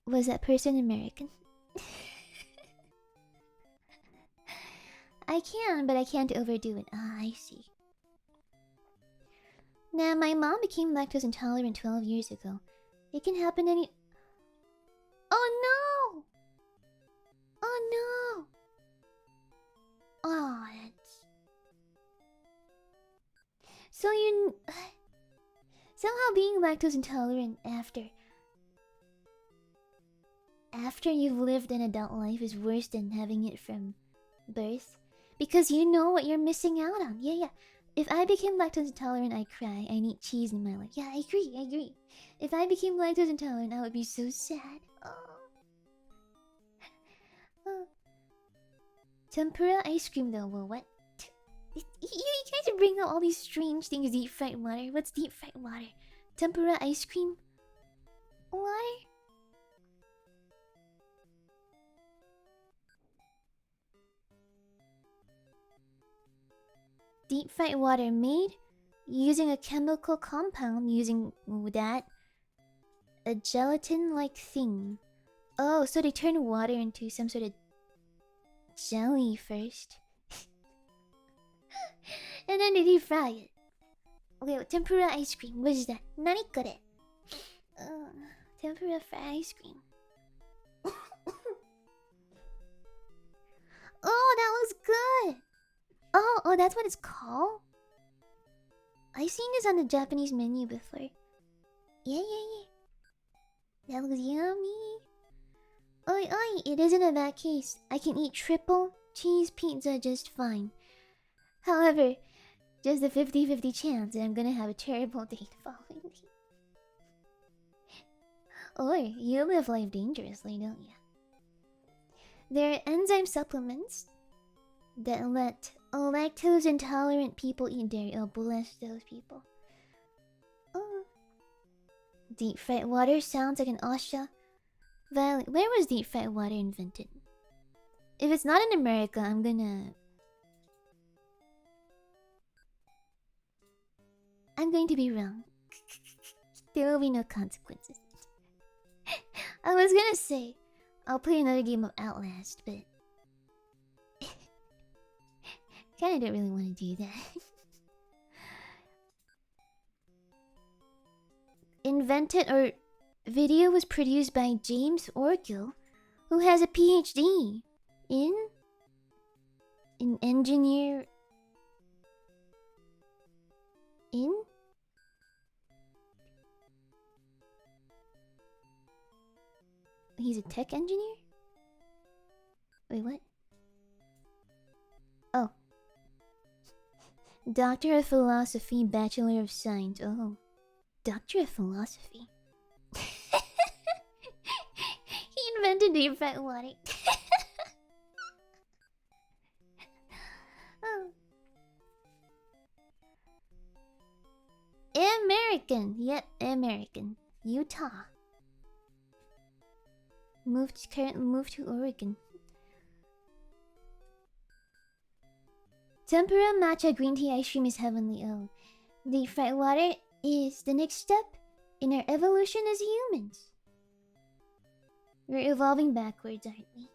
Speaker 1: Was that person American? I can, but I can't overdo it. Ah, I see. Nah, my mom became lactose intolerant 12 years ago. It can happen any... Oh no! Oh no! Oh, that's... So you... Somehow being lactose intolerant after you've lived an adult life is worse than having it from birth. Because you know what you're missing out on. Yeah. If I became lactose intolerant, I'd cry. I need cheese in my life. Yeah, I agree. If I became lactose intolerant, I would be so sad. Oh. Tempura ice cream though, well, what? You guys bring up all these strange things. Deep fried water. What's deep fried water? Tempura ice cream? Water? Deep fried water made using a chemical compound using a gelatin-like thing. Oh, so they turn water into some sort of jelly first. And then they deep fry it. Wait, tempura ice cream. What is that? Nani kore? Tempura fried ice cream. Oh, that looks good. Oh, that's what it's called? I've seen this on the Japanese menu before. Yeah. That looks yummy. Oi, it isn't a bad case. I can eat triple cheese pizza just fine. However, just a 50-50 chance that I'm gonna have a terrible day the following day. Or you live life dangerously, don't you? There are enzyme supplements that let lactose intolerant people eat dairy. Oh, bless those people. Oh. Deep fried water sounds like an OSHA violation. Where was deep fried water invented? If it's not in America, I'm going to be wrong. There will be no consequences. I was gonna say, I'll play another game of Outlast, but kinda don't really want to do that. Invented or video was produced by James Orgill, who has a PhD in engineer in he's a tech engineer? Wait, what? Oh. Doctor of Philosophy, Bachelor of Science. Oh. Doctor of Philosophy. He invented deep fried water. Oh. American. Yep, American. Utah. Moved to Oregon. Tempura matcha green tea ice cream is heavenly. Oh. Deep fried water is the next step in our evolution as humans. We're evolving backwards, aren't we?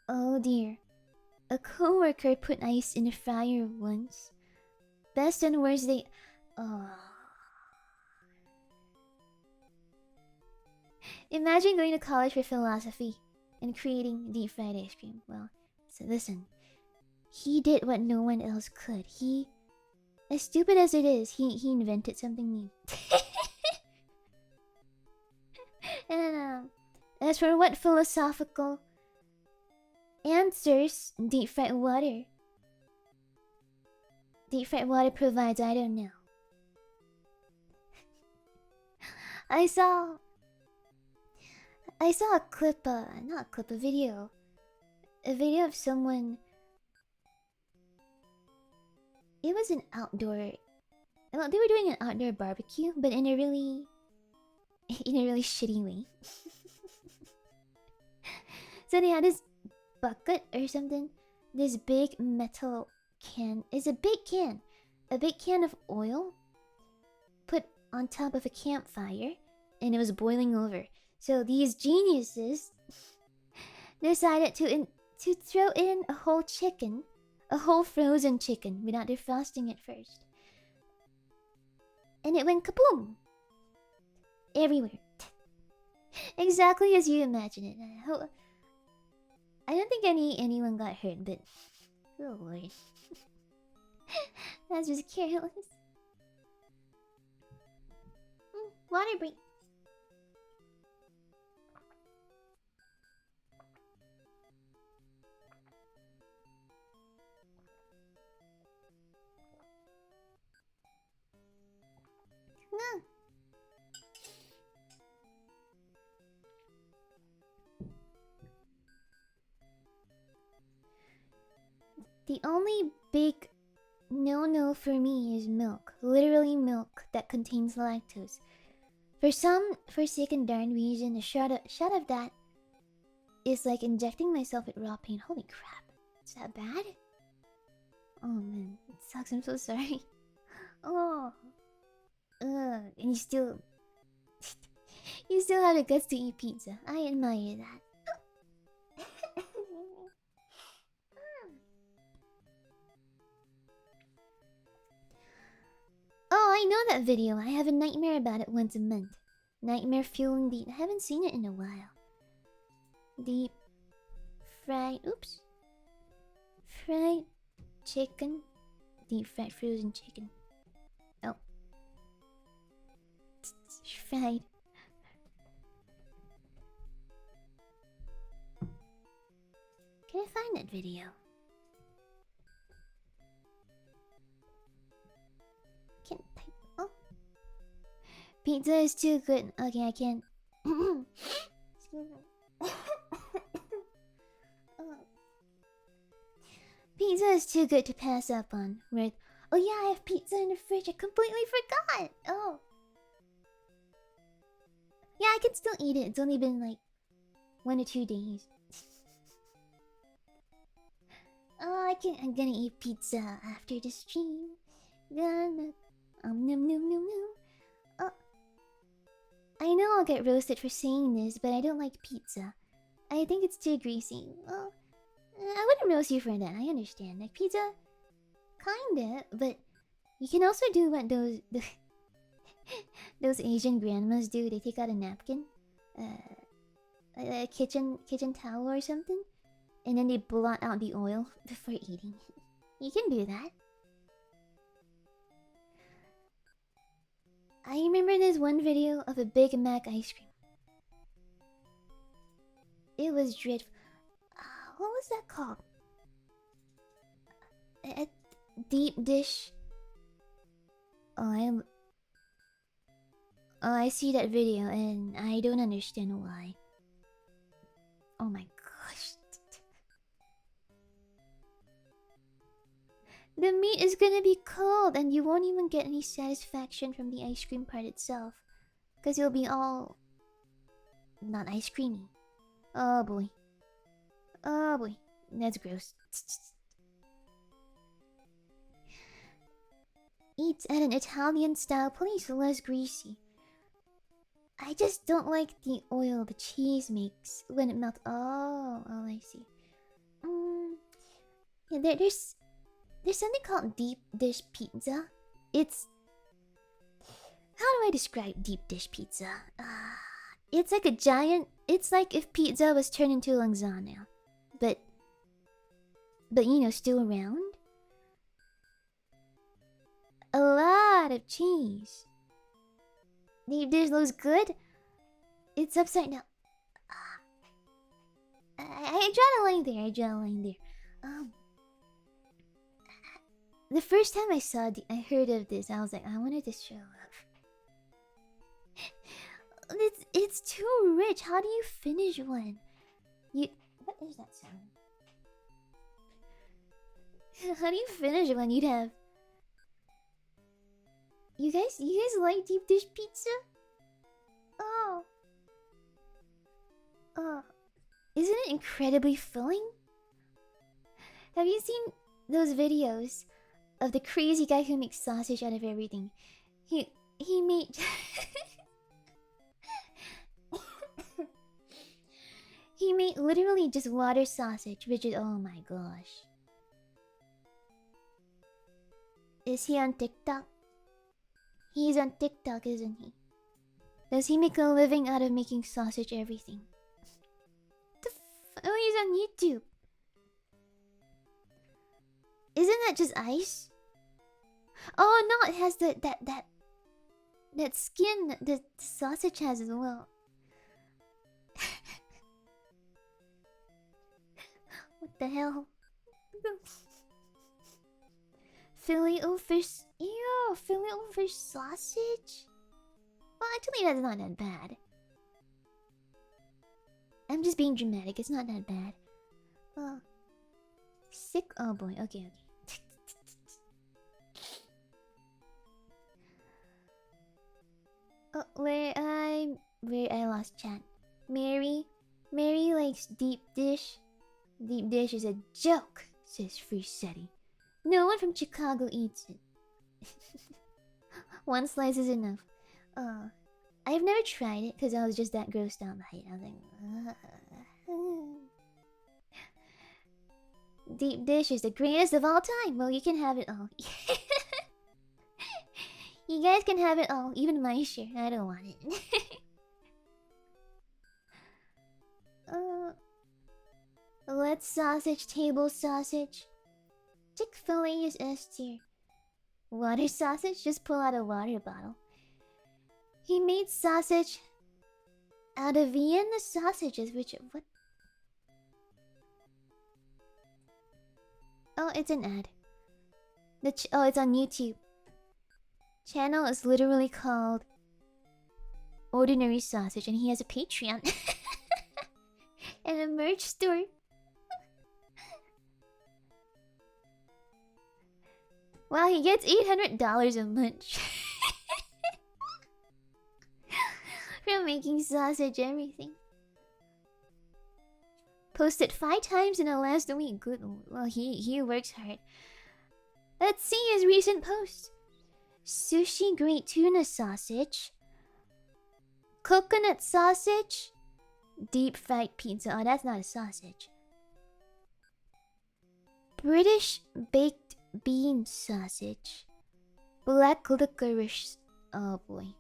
Speaker 1: Oh dear. A coworker put ice in a fryer once. Best and worst they... Oh. Imagine going to college for philosophy and creating deep fried ice cream. Well, so listen. He did what no one else could. As stupid as it is, he invented something new. And as for what philosophical answers deep fried water provides, I don't know. I saw a clip, not a clip, a video of someone. It was an outdoor. Well, they were doing an outdoor barbecue, but in a really shitty way. So they had this bucket or something, this big metal can. It's a big can of oil put on top of a campfire, and it was boiling over. So these geniuses decided to throw in a whole chicken. A whole frozen chicken without defrosting it first. And it went kaboom! Everywhere. Exactly as you imagine it. I don't think anyone got hurt, but... Oh lord. That's just careless. Water break. No. The only big no for me is milk. Literally milk that contains lactose. For some forsaken darn reason, a shot of that is like injecting myself with raw pain. Holy crap. Is that bad? Oh man, it sucks. I'm so sorry. Oh. And you still have the guts to eat pizza. I admire that. Oh, I know that video. I have a nightmare about it once a month. Nightmare fueling beat. I haven't seen it in a while. Deep fried. Oops. Fried chicken. Deep fried frozen chicken. Oh. Fried. Can I find that video? Can't type. Oh, Pizza is too good. Okay, I can't. Excuse me. Pizza is too good to pass up on. Right? Oh yeah, I have pizza in the fridge. I completely forgot. Oh. Yeah, I can still eat it. It's only been like 1 or 2 days. Oh, I'm gonna eat pizza after the stream. Gonna num num num num. Oh, I know I'll get roasted for saying this, but I don't like pizza. I think it's too greasy. Well, I wouldn't roast you for that. I understand. Like pizza, kinda, but you can also do what those Asian grandmas do. They take out a napkin, a kitchen towel or something, and then they blot out the oil before eating. You can do that. I remember this one video of a Big Mac ice cream. It was dreadful. What was that called? A deep dish. Oh, I see that video and I don't understand why. Oh my gosh. The meat is gonna be cold and you won't even get any satisfaction from the ice cream part itself. Because you'll be all... not ice creamy. Oh boy. Oh boy. That's gross. Eat at an Italian style place, less greasy. I just don't like the oil the cheese makes when it melts. Oh, I see. Yeah, there's something called deep dish pizza. It's... how do I describe deep dish pizza? It's like a giant... it's like if pizza was turned into lasagna. But you know, still round. A lot of cheese. Deep dish looks good. It's upside down. I draw a line there. The first time I heard of this, I was like, I wanted to show up. It's too rich. How do you finish one? What is that sound? How do you finish one? You'd have... You guys like deep dish pizza? Oh. Isn't it incredibly filling? Have you seen those videos of the crazy guy who makes sausage out of everything? He made... he made literally just water sausage, which is... oh my gosh. Is he on TikTok? He's on TikTok, isn't he? Does he make a living out of making sausage everything? Oh, he's on YouTube. Isn't that just ice? Oh no, it has that skin that the sausage has as well. What the hell? Filet-O-Fish. Ew, Filet-O-Fish sausage? Well, actually, that's not that bad. I'm just being dramatic. It's not that bad. Sick. Oh boy. Okay. Oh, where I lost chat. Mary likes deep dish. Deep dish is a joke, says Frisetti. No one from Chicago eats it. One slice is enough. I've never tried it because I was just that grossed out by it. I was like, deep dish is the greatest of all time. Well, you can have it all. You guys can have it all, even my share. I don't want it. Let's sausage, table sausage. Chick-fil-A is S tier. Water sausage? Just pull out a water bottle. He made sausage out of Vienna sausages, which... what? Oh, it's an ad. Oh, it's on YouTube. Channel is literally called ordinary sausage, and he has a Patreon and a merch store. Wow, he gets $800 a month from making sausage everything. Posted 5 times in the last week. Good. Well, he works hard. Let's see his recent posts. Sushi grate tuna sausage. Coconut sausage. Deep fried pizza. Oh, that's not a sausage. British baked bean sausage. Black licorice. Oh boy.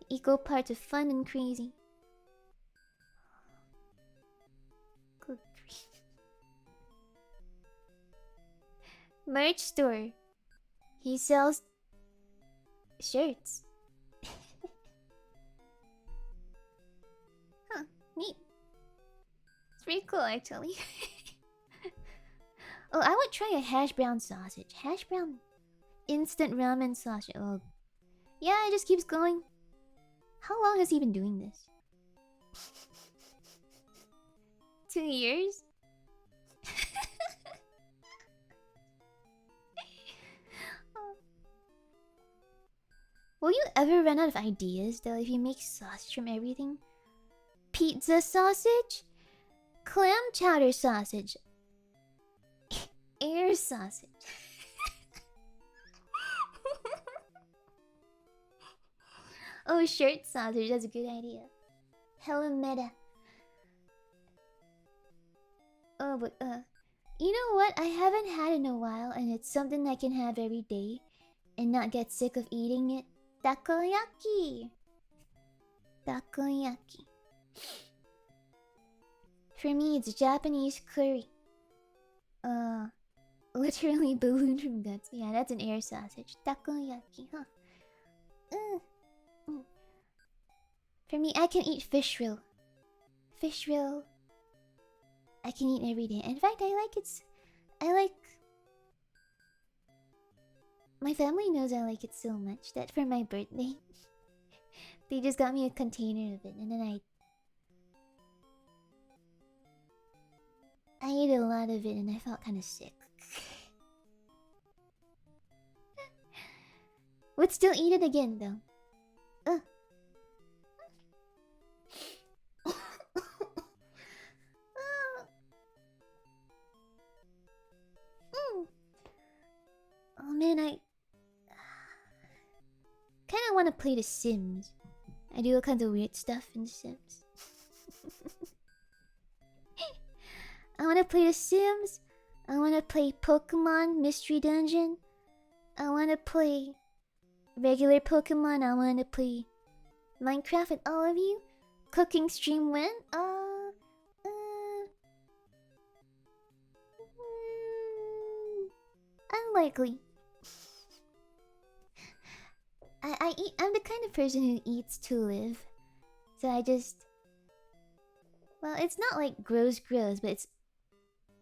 Speaker 1: Equal parts of fun and crazy. Good grief. Merch store. He sells shirts. Huh, neat. It's pretty cool actually. Oh, I would try a hash brown sausage. Hash brown instant ramen sausage. Oh, yeah, it just keeps going. How long has he been doing this? 2 years? Will you ever run out of ideas though if you make sausage from everything? Pizza sausage? Clam chowder sausage. Air sausage. Oh, shirt sausage, that's a good idea. Hella meta. Oh, but you know what I haven't had in a while, and it's something I can have every day and not get sick of eating it? Takoyaki. Takoyaki. For me, it's Japanese curry. Literally balloon from guts. Yeah, that's an air sausage. Takoyaki, huh? For me, I can eat fish roll. Fish roll. I can eat every day. In fact, I like... My family knows I like it so much that for my birthday, they just got me a container of it, and then I ate a lot of it, and I felt kind of sick. Would still eat it again, though. Ugh. Oh man, I kind of want to play The Sims. I do all kinds of weird stuff in The Sims. I want to play The Sims. I want to play Pokemon Mystery Dungeon. I want to play regular Pokemon. I want to play Minecraft with all of you. Cooking stream when? Unlikely. I'm the kind of person who eats to live. So I just... Well, it's not like gross, but it's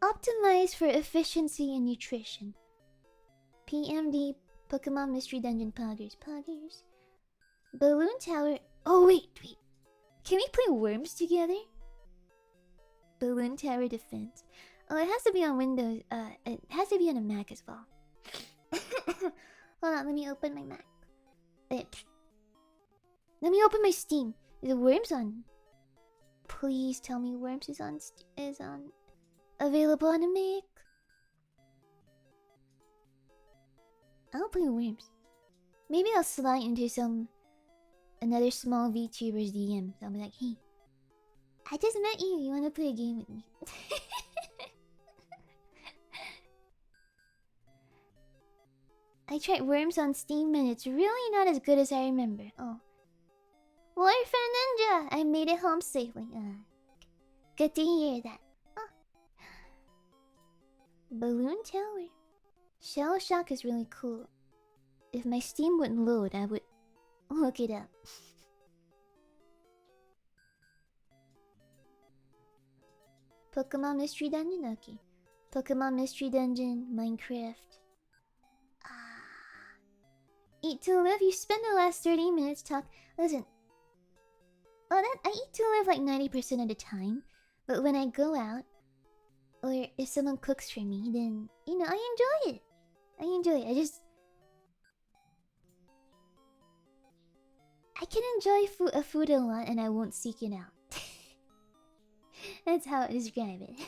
Speaker 1: optimized for efficiency and nutrition. PMD, Pokemon Mystery Dungeon Poggers. Balloon Tower... Oh, wait. Can we play Worms together? Balloon Tower Defense. Oh, it has to be on Windows. It has to be on a Mac as well. Hold on, let me open my Mac. Let me open my Steam. Is the Worms on? Please tell me Worms is on available on a Mac. I'll play Worms. Maybe I'll slide into another small VTuber's DM. So I'll be like, hey, I just met you. You wanna play a game with me? I tried Worms on Steam and it's really not as good as I remember. Oh. Warfare Ninja! I made it home safely. Good to hear that. Oh. Balloon Tower. Shell Shock is really cool. If my Steam wouldn't load, I would look it up. Pokemon Mystery Dungeon? Okay. Pokemon Mystery Dungeon, Minecraft. Eat to live. You spend the last 30 minutes talk. Listen. Oh, I eat to live like 90% of the time. But when I go out, or if someone cooks for me, then, you know, I enjoy it. I enjoy it. I can enjoy food a lot and I won't seek it out. That's how I describe it.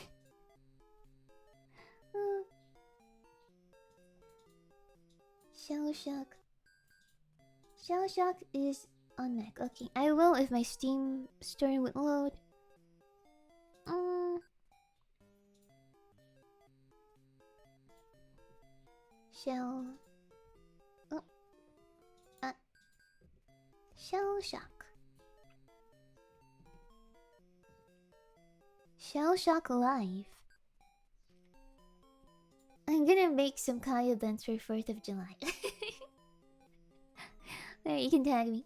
Speaker 1: Shell Shock. Shell Shock is on Mac. Okay, I will if my Steam store would load. Shell. Oh. Shell Shock. Shell Shock Live. I'm gonna make some Kaya events for 4th of July. There, you can tag me.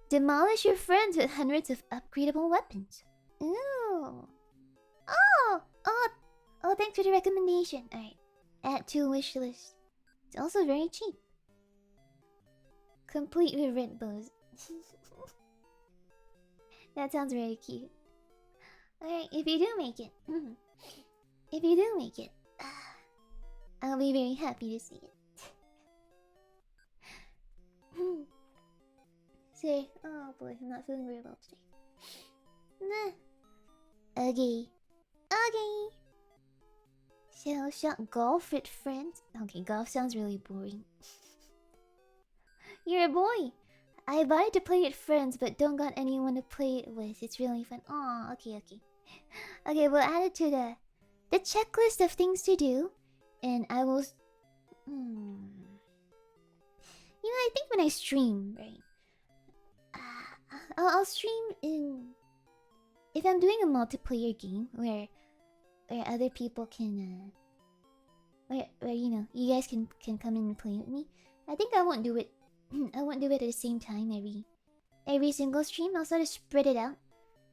Speaker 1: Demolish your friends with hundreds of upgradable weapons. Ooh. Oh, thanks for the recommendation. Alright. Add to wish list. It's also very cheap. Complete with red bows. That sounds very cute. Alright, if you do make it. If you do make it, I'll be very happy to see it. Say, oh boy, I'm not feeling very well today. Nah. Okay. Shell Shock golf with friends. Okay, golf sounds really boring. You're a boy. I bought it to play with friends, but don't got anyone to play it with. It's really fun. Aw, okay. Okay, we'll add it to the checklist of things to do, and I will. You know, I think when I stream, right? I'll stream in. If I'm doing a multiplayer game where other people can, where you know you guys can come in and play with me, I think I won't do it. I won't do it at the same time every single stream. I'll sort of spread it out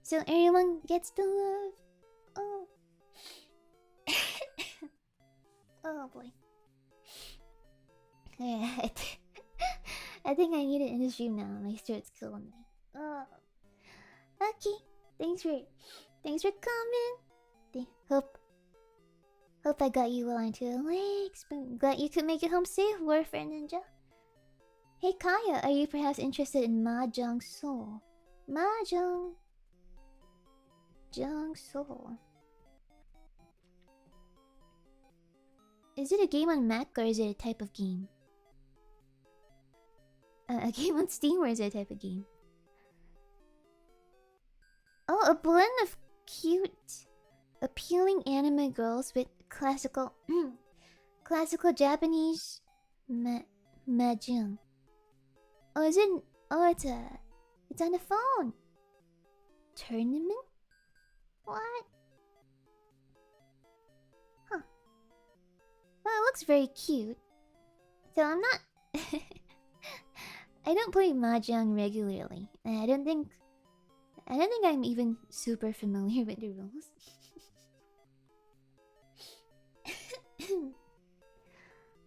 Speaker 1: so everyone gets the love. Oh. Oh boy. Yeah, I think I need it in the stream now. My throat's killing me. Oh. Okay. Thanks for coming. Hope I got you well into the legs. But glad you could make it home safe, Warfare Ninja. Hey Kaya, are you perhaps interested in Mahjong Soul? Mahjong Soul. Is it a game on Mac or is it a type of game? A game on Steam or is it a type of game? Oh, a blend of cute, appealing anime girls with classical Japanese mahjong. Oh, is it? Oh, it's on the phone. Tournament? What? Huh. Well, it looks very cute. So I'm not. I don't play mahjong regularly. I don't think I'm even super familiar with the rules.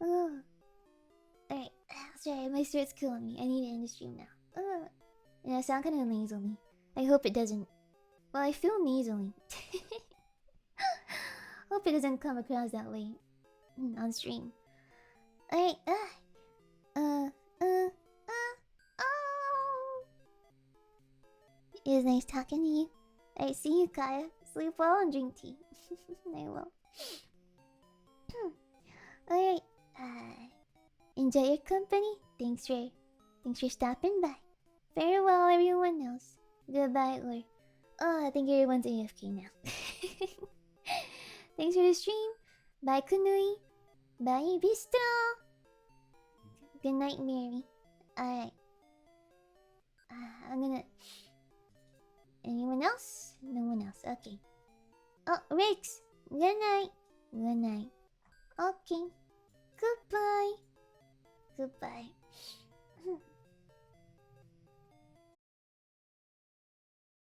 Speaker 1: Oh. Alright, sorry, my throat's killing me. I need to end the stream now. And I sound kind of nasally. I hope it doesn't. Well, I feel nasally. Hope it doesn't come across that way on stream. Alright, oh. It was nice talking to you. I see you, Kaya. Sleep well and drink tea. I will. Alright. Enjoy your company. Thanks for stopping by. Farewell, everyone else. Goodbye, or I think everyone's AFK now. Thanks for the stream. Bye, Kunui. Bye, Bistro. Good night, Mary. Alright. I'm gonna. Anyone else? No one else. Okay. Oh, Rix. Good night. Good night. Okay. Goodbye. Goodbye.